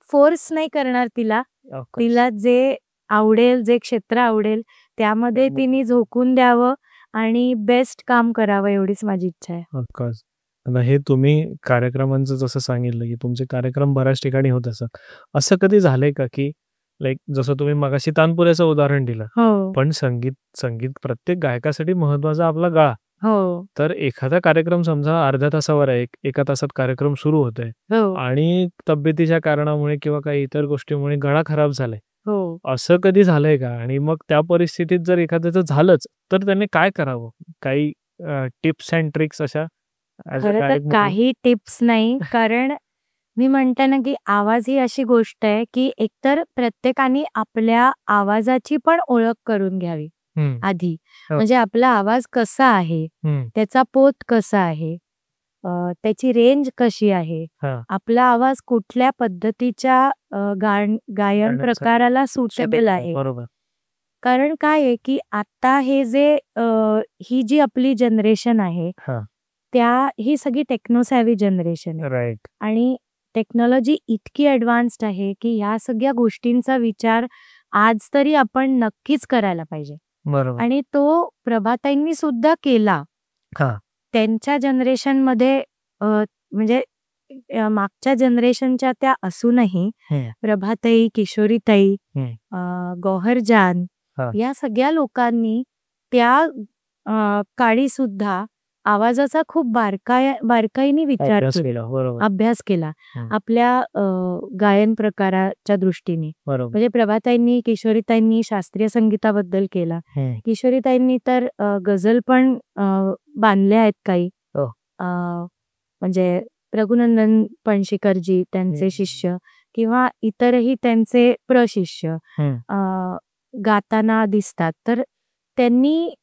फोर्स नाही करणार तिला. Of course. तिला जे आवडेल, जे क्षेत्र आवडेल त्यामध्ये तिने झोकून द्यावं आणि बेस्ट काम करावं एवढीच माझी इच्छा आहे. Of course. आता हे तुम्ही कार्यक्रमांचं जसं सांगितलं, की तुमचे कार्यक्रम बऱ्याच ठिकाणी होत असतात. असं कधी झालंय का, की लाइक जसं तुम्ही मगाशी तानपुऱ्याचं उदाहरण दिलं. हो, पण संगीत प्रत्येक गायकासाठी महत्त्वाचा आपला गळा. हो, तर एखादा कार्यक्रम समजा अर्ध्या तासावर आहे, एका तासात कार्यक्रम सुरू होतोय हो, आणि तब्येतीच्या कारणामुळे किंवा काही इतर गोष्टीमुळे गळा खराब झालाय. हो. असं कधी झालंय का? आणि मग त्या परिस्थितीत जर एखाद्याचं झालंच, तर त्याने काय करावं? काही टिप्स एंड ट्रिक्स अशा ॲज अ खरं तर गायक म्हणून? काही टिप्स नाही. कारण मी म्हणते ना, की आवाज ही अशी गोष्ट आहे, की एकतर प्रत्येकाने आपल्या आवाजाची पण ओळख करून घ्यावी हं. आधी. हो. म्हणजे आपला आवाज कसा आहे, हं. त्याचा पोत कसा आहे, त्याची रेंज कशी आहे, हां. आपला आवाज कुठल्या पद्धतीच्या गायन गाण्यासाठी प्रकाराला सुटेबल आहे. बरोबर. कारण काय आहे, की आता हे जे ही जी आपली जनरेशन आहे, हां. ही सगळी टेक्नो सॅव्ही जनरेशन आहे. राइट. आणि टेक्नॉलॉजी इतकी ॲडव्हान्स्ड आहे, की ह्या सगळ्या गोष्टींचा विचार आज तरी आपण नक्कीच करायला पाहिजे. बरोबर. आणि तो प्रभाताईंनी सुद्धा केला. हां. त्यांच्या जनरेशनमध्ये म्हणजे मागच्या जनरेशनच्या त्या असूनही हं. प्रभाताई, किशोरीताई, हं. गौहर जान हां. या सगळ्या लोकांनी त्या काळी सुद्धा आवाजाचा खूप बारकाईने विचार अभ्यास केला. केला. बरोबर. अभ्यास केला. हं. आपल्या गायन प्रकाराच्या दृष्टीने. बरोबर. म्हणजे प्रभाताईंनी, किशोरीताईंनी शास्त्रीय संगीताबद्दल केला. हं. किशोरीताईंनी तर गझल पण बांधल्या आहेत काही. हो. म्हणजे रघुनंदन पणशीकरजी त्यांचे शिष्य किंवा इतरही त्यांचे प्रशिष्य हं. गाताना दिसतात. तर त्यांनी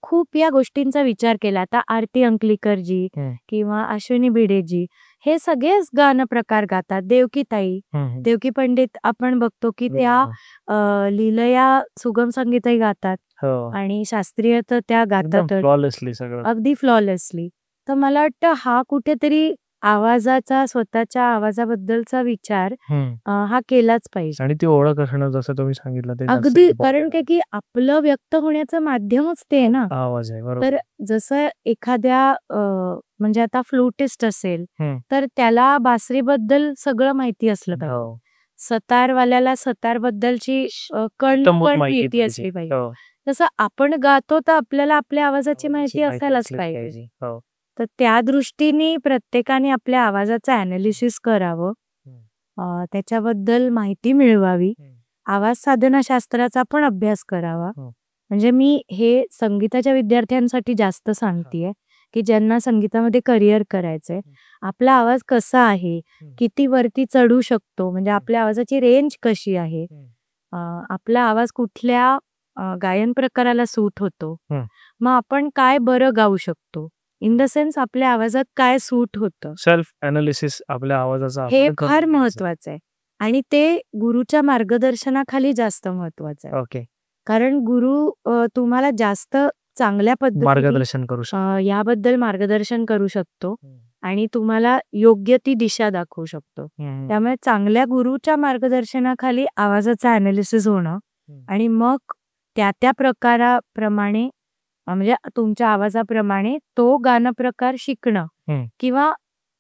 खूप या गोष्टींचा विचार केला. आता आरती अंकलीकरजी हं. किंवा अश्विनी भिडेजी हे सगळेच गाणं प्रकार गातात. देवकीताई, हं. देवकी पंडित आपण बघतो की त्या लीलया सुगम संगीतही गातात हो. आणि शास्त्रीय तर त्या एकदम गातातच. फ्लॉलेसली सगळं. अगदी फ्लॉलेसली. तर मला वाटतं हा कुठेतरी आवाजाचा स्वतःच्या आवाजाबद्दलचा विचार हं. हा केलाच पाहिजे. आणि ती ओळख असणं जसं तुम्ही सांगितलं ते जास्त अगदी important कारण काय की आपलं व्यक्त होण्याचं माध्यमच ते आहे ना. आवाज आहे. बरोबर. तर जसं एखाद्या म्हणजे आता फ्लुटिस्ट असेल, हं. तर त्याला बासरीबद्दल सगळं माहिती असलं पाहिजे. हो. सतारवाल्याला सतारबद्दलची कण इत्तम पण माहिती माहिती असली पाहिजे. पाहिजे. हो. तसं आपण गातो तर आपल्याला आपल्या आवाजाची माहिती असायलाच असलीच पाहिजे. हो. तर त्या दृष्टीने प्रत्येकाने आपल्या आवाजाचं ॲनालिसिस करावं. त्याच्याबद्दल माहिती मिळवावी. आवाज साधनाशास्त्राचा पण अभ्यास करावा. म्हणजे मी हे संगीताच्या विद्यार्थ्यांसाठी जास्त सांगतेय, की ज्यांना संगीतामध्ये करिअर करायचंय. आपला आवाज कसा आहे, किती वरती चढू शकतो, म्हणजे आपल्या आवाजाची रेंज कशी आहे, आपला आवाज कुठल्या गायन प्रकाराला सूट होतो, मग आपण काय बरं गाऊ शकतो, इन द सेन्स आपल्या आवाजात काय सूट होतं. सेल्फ ॲनालिसिस आपल्या आवाजाचा हे आपण करून फार घ्यायचं. महत्वाचं आहे आणि ते गुरुच्या मार्गदर्शनाखाली जास्त महत्वाचं आहे. ओके. कारण गुरु तुम्हाला जास्त चांगल्या पद्धतीने मार्गदर्शन करू शकतो. याबद्दल मार्गदर्शन करू शकतो आणि तुम्हाला योग्य ती दिशा दाखवू शकतो. त्यामुळे चांगल्या गुरुच्या मार्गदर्शनाखाली आवाजाचं ॲनालिसिस होणं आणि मग त्या प्रकाराप्रमाणे म्हणजे तुमच्या आवाजाप्रमाणे तो गाणं प्रकार शिकणं हं. किंवा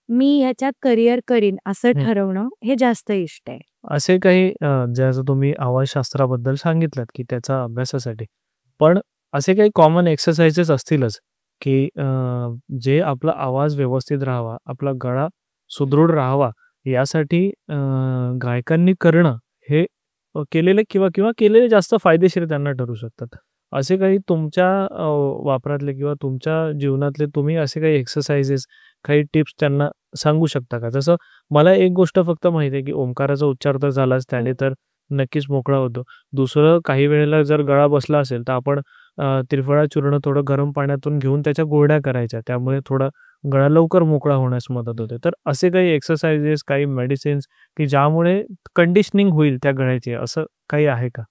मी ह्याच्यात करिअर करीन असं हं. ठरवणं हे जास्त इष्ट आहे. असे काही जसं तुम्ही आवाजशास्त्राबद्दल सांगितलंत, की त्याचा अभ्यासासाठी. पण असे काही कॉमन एक्सरसाइजेस असतीलच, की जे आपला आवाज व्यवस्थित राहावा, आपला गळा सुदृढ राहावा यासाठी गायकांनी करणं हे केलेले किंवा किंवा केलेले जास्त फायदेशीर त्यांना ठरू शकतात. असे काही तुमच्या वापरातले किंवा तुमच्या जीवनातले तुम्ही असे काही एक्सरसाइजेस, काही टिप्स त्यांना सांगू शकता का? जसं मला एक गोष्ट फक्त माहिती आहे, की ओंकाराचा उच्चार तर झालाच त्याने तर नक्कीच मोकळा होतो. दुसरं काही वेळेला जर गळा बसला असेल, तर आपण त्रिफळा चूर्ण थोडं गरम पाण्यातून घेऊन त्याच्या गुळण्या करायच्या. त्यामुळे थोडा गळा लवकर मोकळा होण्यास मदत होते. तर असे काही एक्सरसाइजेस, काही मेडिसिन्स, की ज्यामुळे कंडिशनिंग होईल त्या गळ्याची, असं काही आहे का?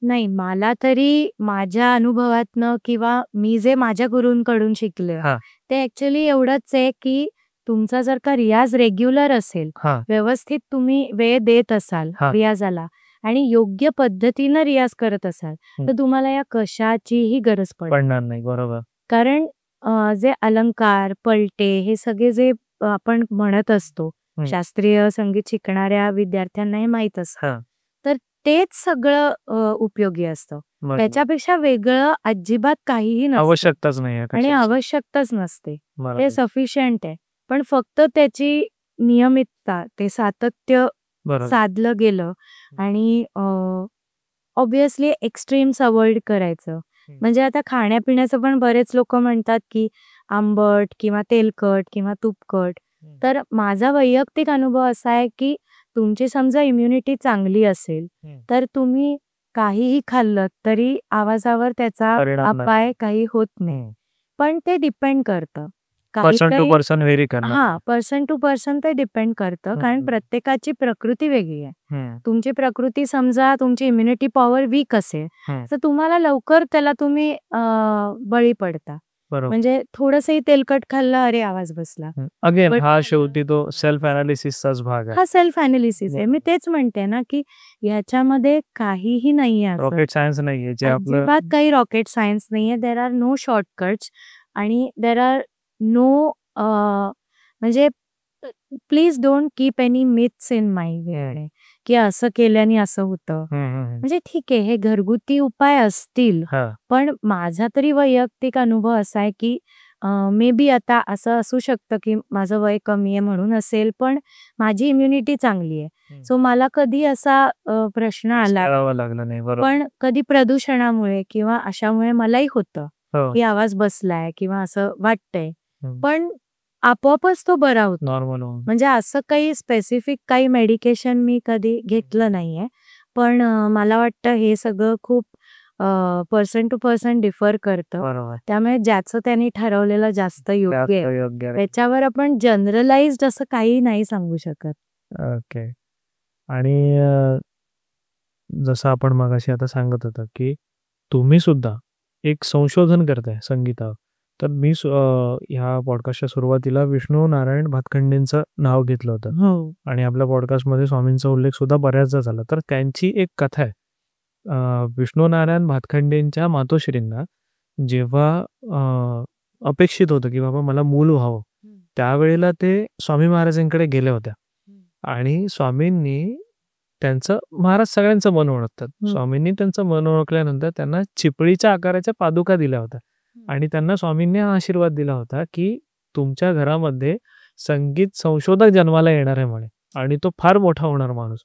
नाही, मला तरी माझ्या अनुभवातनं किंवा मी जे माझ्या गुरूंकडून शिकले, हां, ते ॲक्चुअली एवढंच आहे, की तुमचा जर का रियाज रेग्युलर असेल, हां, व्यवस्थित तुम्ही वेळ देत असाल हां. रियाजाला आणि योग्य पद्धतीनं रियाज करत असाल, हं. तर तुम्हाला या कशाचीही गरज पडणार पडणार नाही. बरोबर. कारण जे अलंकार, पलटे हे सगळे जे आपण म्हणत असतो, हं. शास्त्रीय संगीत शिकणाऱ्या विद्यार्थ्यांना हे माहीत असतं. हां. तर तेच सगळं उपयोगी असतं. बरोबर. त्याच्यापेक्षा वेगळं अजिबात काहीही नसतं आवश्यकताच नाही आहे आणि कशाची. आवश्यकताच नसते. ते बरोबर. सफिशियंट आहे. पण फक्त त्याची नियमितता, ते सातत्य बरोबर. साधलं गेलं आणि ऑब्व्हियसली एक्स्ट्रीम्स अव्हॉइड करायचं. म्हणजे आता खाण्यापिण्याचं पण बरेच लोकं म्हणतात, की आंबट किंवा तेलकट किंवा तुपकट. तर माझा वैयक्तिक अनुभव असा आहे, की तुमची समजा इम्युनिटी चांगली असेल, तर तुम्ही काहीही खाल्लत तरी आवाजावर त्याचा परिणाम नाही. अपाय काही होत नाही. पण ते डिपेंड करतं. पर्सन टू काही-काही पर्सन व्हेरी करणार. हां, पर्सन टू पर्सन ते डिपेंड करतं. कारण प्रत्येकाची प्रकृती वेगळी आहे. तुमची प्रकृती समजा तुमची इम्युनिटी पॉवर वीक असेल, तर तुम्हाला लवकर त्याला तुम्ही बळी पडता. बरोबर. म्हणजे थोडंसंही तेलकट खाल्लं, अरे आवाज बसला. अगेन बट हा शेवटी तो सेल्फ एनालिसिसचाच भाग आहे. हा सेल्फ एनालिसिस आहे. मी तेच म्हणते ना, की ह्याच्यामध्ये काहीही नाहीये असं. रॉकेट सायन्स नाहीये जे आपलं अजिबात काही रॉकेट सायन्स नाहीये. देअर आर नो शॉर्टकट्स आणि देअर आर नो म्हणजे please don't keep any myths in mind की असं केल्याने असं होतं. म्हणजे ठीक आहे, हे घरगुती उपाय असतील, हां. पण माझा तरी वैयक्तिक अनुभव असा आहे, की मे बी आता असं असू शकतं, की माझं वय कमी आहे म्हणून असेल, पण माझी इम्युनिटी चांगली आहे. सो मला कधी असा प्रश्न आला करावं लागलं नाही. बरोबर. पण कधी प्रदूषणामुळे किंवा अशामुळे मलाही होतं, हो. की आवाज बसलाय किंवा असं वाटतंय. हं. पण आपोआपच तो बरा होतो. नॉर्मल होऊन. म्हणजे असं काही स्पेसिफिक काही मेडिकेशन मी कधी घेतलं नाहीये. पण मला वाटतं हे सगळं खूप पर्सन टू पर्सन डिफर करतं. बरोबर. त्यामुळे ज्याचं त्यांनी ठरवलेलं जास्त योग्य जास्त आहे. योग्य आहे. त्याच्यावर आपण जनरलाइज्ड असं काही नाही सांगू शकत. ओके. आणि जसं आपण मगाशी आता सांगत होतो, की तुम्ही सुद्धा एक संशोधन करताय संगीतावर. तर मी ह्या पॉडकास्टच्या सुरुवातीला विष्णू नारायण भातखंडेंचं नाव घेतलं होतं. हो. आणि आपल्या पॉडकास्टमध्ये स्वामींचा उल्लेख सुद्धा बऱ्याचदा झाला. तर त्यांची एक कथा आहे. विष्णू नारायण भातखंडेंच्या मातोश्रींना जेव्हा अपेक्षित होतं, की बाबा मला मूल व्हावं, त्यावेळेला ते स्वामी महाराजांकडे गेल्या होत्या. आणि स्वामींनी त्यांचं महाराज सगळ्यांचं मन ओळखतात. स्वामींनी त्यांचं मन ओळखल्यानंतर त्यांना चिपळीच्या आकाराच्या पादुका दिल्या होत्या. आणि त्यांना स्वामींनी हा आशीर्वाद दिला होता, की तुमच्या घरामध्ये संगीत संशोधक जन्माला येणार आहे म्हणे आणि तो फार मोठा होणार माणूस.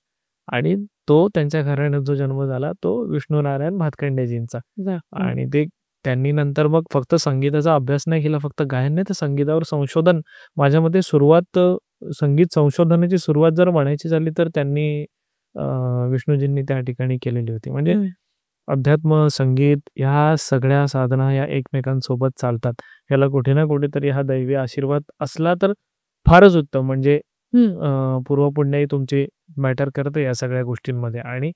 आणि तो त्यांच्या घराण्यात जो जन्म झाला तो विष्णू नारायण भातखंडेजींचा. आणि ते त्यांनी नंतर मग फक्त संगीताचा अभ्यास नाही केला, फक्त गायन नाही तर संगीतावर संशोधन. माझ्या मते संगीत संशोधनाची सुरुवात जर म्हणायची झाली तर त्यांनी विष्णूजींनी त्या ठिकाणी केलेली होती. म्हणजे अध्यात्म, संगीत ह्या सगळ्या साधना या एकमेकांसोबत चालतात. ह्याला कुठे ना कुठेतरी हा दैवी आशीर्वाद असला तर फारच उत्तम. म्हणजे पूर्वपुण्याई तुमची मॅटर करते या सगळ्या गोष्टींमध्ये. आणि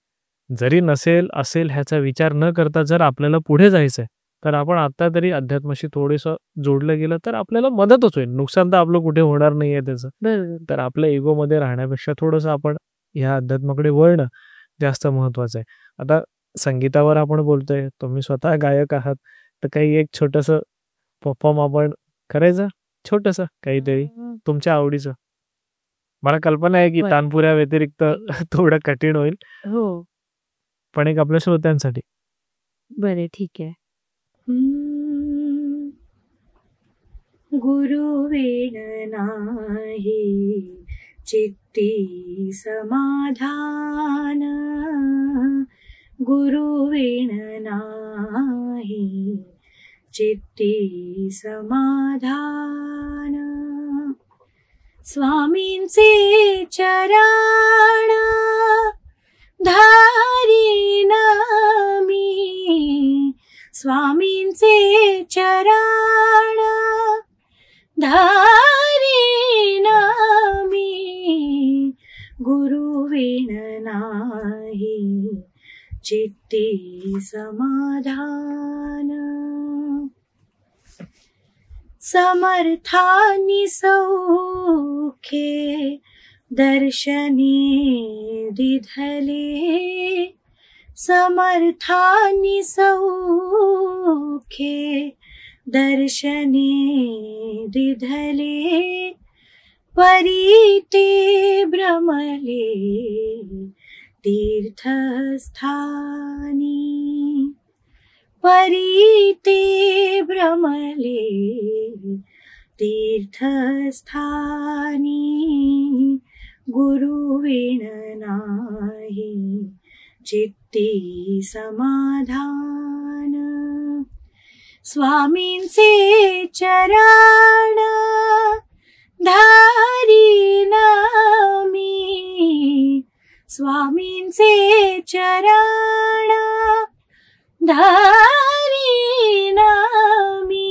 जरी नसेल, असेल ह्याचा विचार न करता जर आपल्याला पुढे जायचंय, तर आपण आता तरी अध्यात्माशी थोडंसं जोडलं गेलं तर आपल्याला मदतच होईल. नुकसान तर आपलं कुठे होणार नाहीये त्याचं. बरोबर. तर आपल्या इगोमध्ये राहण्यापेक्षा थोडंसं आपण ह्या अध्यात्माकडे वळणं जास्त महत्वाचं आहे. आता संगीतावर आपण बोलतोय, तुम्ही स्वतः गायक आहात. तर काही एक छोटंसं परफॉर्म आपण करायचं, छोटंसं काहीतरी तुमच्या आवडीचं. मला कल्पना आहे की बरं. तानपुऱ्या व्यतिरिक्त थोडं कठीण होईल, हो. पण एक आपल्या श्रोत्यांसाठी. बरं, ठीक आहे. गुरुवेण नाही चित्ती समाधान, गुरुवेण नाही चित्ती समाधान, स्वामींचे चरण धारीन मी, स्वामींचे चरण धारीन मी, गुरुवेण नाही चित्ती समाधान, समर्थानि सौखे दर्शने दिधले, समर्थानि सौखे दर्शने दिधले, परीते भ्रमले तीर्थस्थानी, परीते भ्रमले तीर्थस्थानी, गुरुवेण नाही चित्ती समाधान, स्वामींचे चरण धारीन मी, स्वामींचे चरण धारीन मी,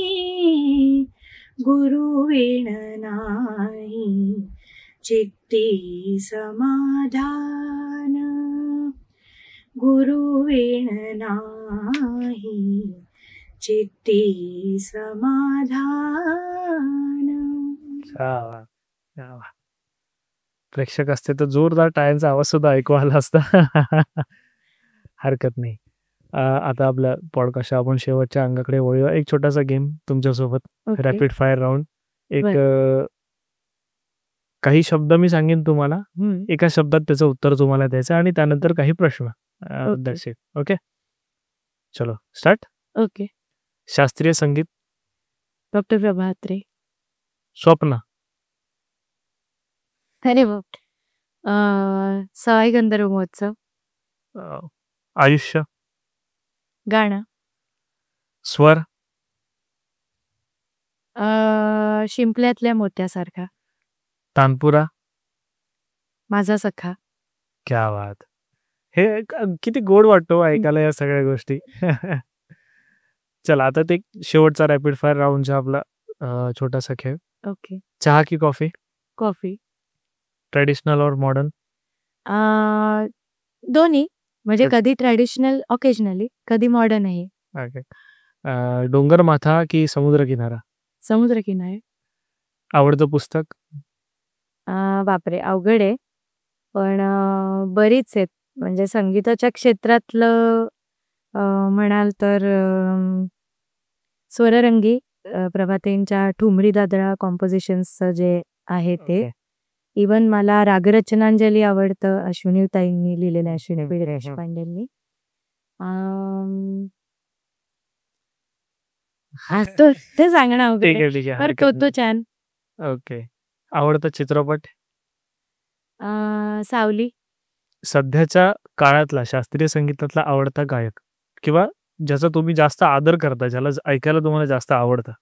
गुरुवेण नाही चित्ती समाधान, गुरुवेण नाही चित्ती समाधान. प्रेक्षक असते तर जोरदार टाळ्यांचा आवाज सुद्धा ऐकू आला असता. हरकत नाही. आता आपल्या पॉडकास्ट आपण शेवटच्या अंगाकडे वळूया. एक छोटासा गेम तुमच्यासोबत, ओके. Rapid fire round. एक बरं. काही शब्द मी सांगेन तुम्हाला, एका शब्दात त्याचं उत्तर तुम्हाला द्यायचं आणि त्यानंतर काही प्रश्न. ओके. That's it. ओके, चलो स्टार्ट. ओके. शास्त्रीय संगीत. डॉक्टर प्रभा अत्रे. स्वप्न. अरे बाप. सवाई गंधर्व महोत्सव. आयुष्य. गाणं. स्वर. शिंपल्यातल्या मोत्यासारखा. तानपुरा. माझा सखा. क्या बात. हे किती गोड वाटतो ऐकायला या सगळ्या गोष्टी. चला आता ते शेवटचा रॅपिड फायर राऊंडचा आपला छोटासा खेळ. ओके. चहा की कॉफी. कॉफी. ट्रेडिशनल और मॉडर्न. दोन्ही, म्हणजे कधी ट्रेडिशनल ऑकेजनली, कधी मॉडर्नही. ओके. डोंगर माथा की समुद्र किनारा. समुद्र किनारे. आवडतं पुस्तक. बापरे, अवघड आहे, पण बरीच आहेत. म्हणजे संगीताच्या क्षेत्रातलं म्हणाल तर स्वररंगी प्रभातेंच्या ठुमरी दादरा कॉम्पोजिशन्सचं जे आहे ते. इवन मला रागरचनांजली आवडतं, अश्विनीताईंनी लिहिलेलं, अश्विनी पी देशपांडेंनी. ते सांगणं अवघड ठीक आहे, आहे, ठीक आहे, पर हरकत तो छान. ओके. आवडतं चित्रपट. सावली. सध्याच्या काळातला शास्त्रीय संगीतातला आवडता गायक किंवा ज्याचा तुम्ही जास्त आदर करता, ज्याला ऐकायला तुम्हाला जास्त आवडतं.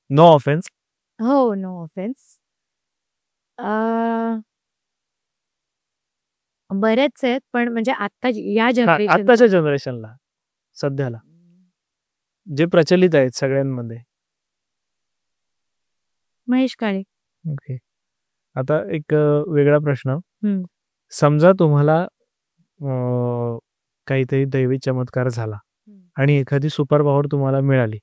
No offence. हो, नो ऑफेन्स. बरेच आहेत, पण म्हणजे आता या जनरेशन, आताच्या जनरेशनला, सध्याला जे प्रचलित आहेत सगळ्यांमध्ये. महेश काळे. ओके. आता एक वेगळा प्रश्न. समजा तुम्हाला काहीतरी दैवी चमत्कार झाला आणि एखादी सुपर पॉवर तुम्हाला मिळाली,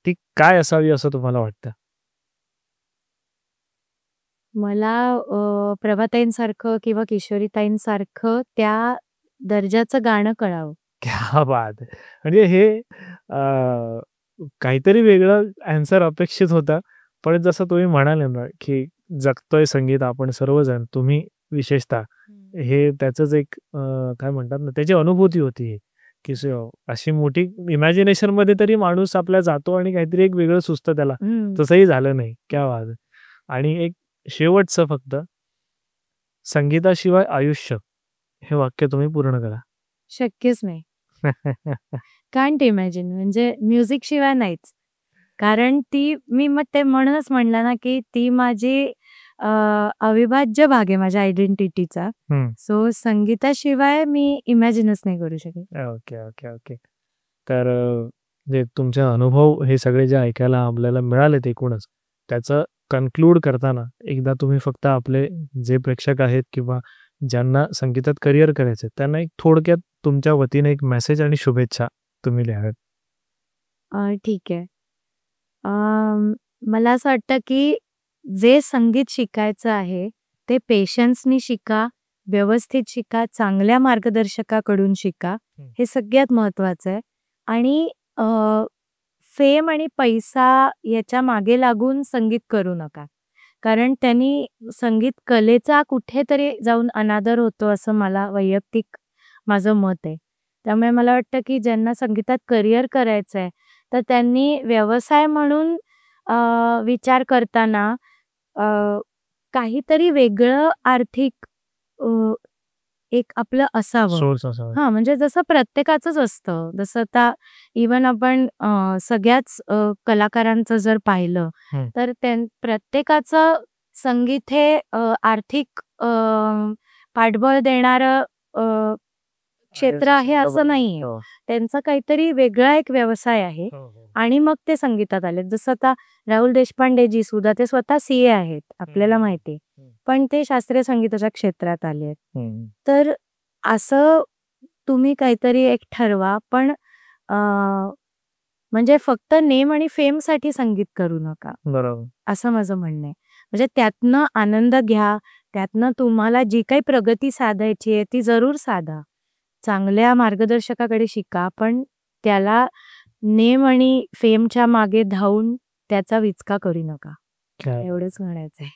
ती काय असावी असं तुम्हाला वाटतं? मला प्रभाताईंसारखं किंवा किशोरीताईंसारखं त्या दर्जाचं गाणं कळावं. क्या बात आहे! म्हणजे हे काहीतरी वेगळं ॲन्सर अपेक्षित होता. पण जसं तुम्ही म्हणाले ना, की जगतोय संगीत आपण सर्वजण, तुम्ही विशेषतः, हे त्याचंच एक काय म्हणतात ना, त्याची अनुभूती होती ही, की अशी मोठी इमॅजिनेशनमध्ये तरी माणूस आपला जातो आणि काहीतरी एक वेगळं सुचतं त्याला. तसंही झालं नाही. क्या बात है! आणि एक शेवटचं फक्त, संगीताशिवाय आयुष्य, हे वाक्य तुम्ही पूर्ण करा. शक्यच नाही. कांट इमॅजिन म्हणजे म्युझिक शिवाय नाहीच. कारण ती मी मग ते म्हणूनच म्हणलं ना, की ती माझी अविभाज्य भाग आहे माझ्या आयडेंटिटीचा. हं. सो संगीताशिवाय मी इमॅजिनच नाही करू शकत. Okay, okay, okay. तर जे तुमचे अनुभव हे सगळे जे ऐकायला आपल्याला मिळालेत एकूणच, त्याचं कन्क्लूड करताना एकदा तुम्ही फक्त आपले जे प्रेक्षक आहेत किंवा ज्यांना संगीतात करिअर करायचं आहे, त्यांना एक थोडक्यात तुमच्या वतीने एक मेसेज आणि शुभेच्छा तुम्ही लिहाव्यात. ठीक आहे. मला असं वाटतं, की जे संगीत शिकायचं आहे, ते पेशन्सनी शिका, व्यवस्थित शिका, चांगल्या मार्गदर्शकाकडून शिका. हे सगळ्यात महत्त्वाचं आहे. आणि फेम आणि पैसा याच्या मागे लागून संगीत करू नका. कारण त्यांनी संगीत कलेचा कुठेतरी जाऊन अनादर होतो असं मला वैयक्तिक माझं मत आहे. त्यामुळे मला वाटतं, की ज्यांना संगीतात करिअर करायचं आहे, तर त्यांनी व्यवसाय म्हणून विचार करताना अ, काहीतरी वेगळं आर्थिक अ, एक आपलं असावं. सोर्स असावा. हां, म्हणजे जसं प्रत्येकाचंच असतं. जसं आता इव्हन आपण सगळ्याच कलाकारांचं जर पाहिलं, हं. तर प्रत्येकाचं संगीत हे आर्थिक पाठबळ देणारं क्षेत्र आहे असं नाहीये. हो. त्यांचा काहीतरी वेगळा एक व्यवसाय आहे हो, हो. आणि मग ते संगीतात आलेत. जसं आता राहुल देशपांडेजी सुद्धा ते स्वतः सीए आहेत, आपल्याला हं, माहिती आहे. हं. पण ते शास्त्रीय संगीताच्या क्षेत्रात आले आहेत. हं. तर असं तुम्ही काहीतरी एक ठरवा, पण अ, म्हणजे फक्त नेम आणि फेमसाठी संगीत करू नका, बरोबर. असं माझं म्हणणं आहे. म्हणजे त्यातनं आनंद घ्या, त्यातनं तुम्हाला जी काही प्रगती साधायची आहे ती जरूर साधा. चांगल्या मार्गदर्शकाकडे शिका, पण त्याला नेम आणि फेमच्या मागे धावून त्याचा विचका करू नका. काय एवढंच म्हणायचंय.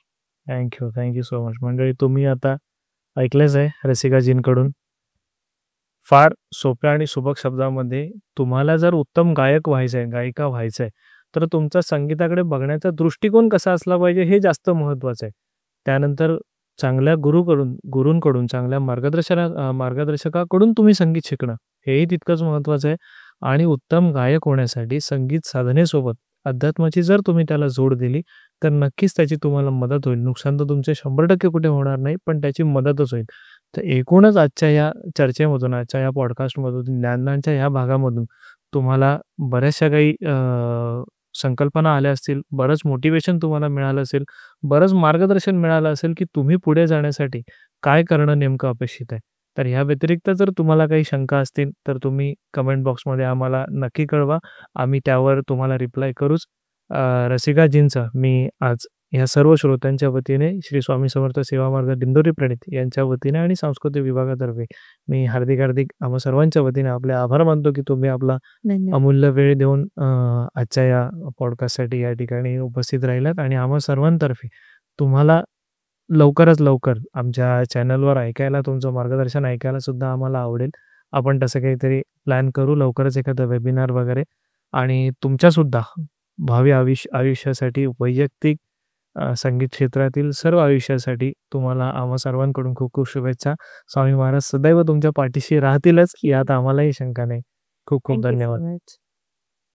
Thank you so much. मंडळी, तुम्ही आता ऐकलंच आहे रसिकाजींकडून. फार सोप्या आणि सुबक शब्दामध्ये, तुम्हाला जर उत्तम गायक व्हायचं आहे, गायिका व्हायचं आहे, तर तुमचा संगीताकडे बघण्याचा दृष्टिकोन कसा असला पाहिजे हे जास्त महत्त्वाचं आहे. त्यानंतर चांगल्या गुरूंकडून चांगल्या मार्गदर्शकाकडून तुम्ही संगीत शिकणं, हेही तितकंच महत्त्वाचं आहे. आणि उत्तम गायक होण्यासाठी संगीत साधनेसोबत अध्यात्माची जर तुम्ही त्याला जोड दिली, तर नक्कीच त्याची तुम्हाला मदत होईल. नुकसान तर तुमचे 100% कुठे होणार नाही, पण त्याची मदतच होईल. तर एकूणच आजच्या या चर्चेमधून, आजच्या या पॉडकास्टमधून, ज्ञानांच्या या भागामधून तुम्हाला बऱ्याचशा काही संकल्पना आल्या असतील, बरंच मोटिव्हेशन तुम्हाला मिळालं असेल, बरंच मार्गदर्शन मिळालं असेल, की तुम्ही पुढे जाण्यासाठी काय करणं नेमकं अपेक्षित आहे. तर ह्या व्यतिरिक्त जर तुम्हाला काही शंका असतील, तर तुम्ही कमेंट बॉक्समध्ये आम्हाला नक्की कळवा. आम्ही त्यावर तुम्हाला रिप्लाय करूच. रसिकाजींचा मी आज ह्या सर्व श्रोत्यांच्या वतीने, श्री स्वामी समर्थ सेवा मार्ग दिंडोरी प्रणित यांच्या वतीने आणि सांस्कृतिक विभागातर्फे मी हार्दिक आम्हा सर्वांच्या वतीने आपले आभार मानतो, की तुम्ही आपला धन्यवाद. अमूल्य वेळ देऊन आजच्या या पॉडकास्टसाठी या ठिकाणी उपस्थित राहिलात. आणि आम्हा सर्वांतर्फे तुम्हाला लवकरात लवकर आमच्या चॅनलवर ऐकायला, तुमचं मार्गदर्शन ऐकायला सुद्धा आम्हाला आवडेल. आपण तसं काहीतरी प्लॅन करू लवकरच, एखादा वेबिनार वगैरे. आणि तुमच्यासुद्धा भावी आयुष्यासाठी, वैयक्तिक संगीत क्षेत्रातील सर्व आयुष्यासाठी तुम्हाला आम्हा सर्वांकडून खूप खूप शुभेच्छा. स्वामी महाराज सदैव तुमच्या पाठीशी राहतीलच, यात आम्हालाही शंका नाही. खूप खूप थँक यू धन्यवाद. So much.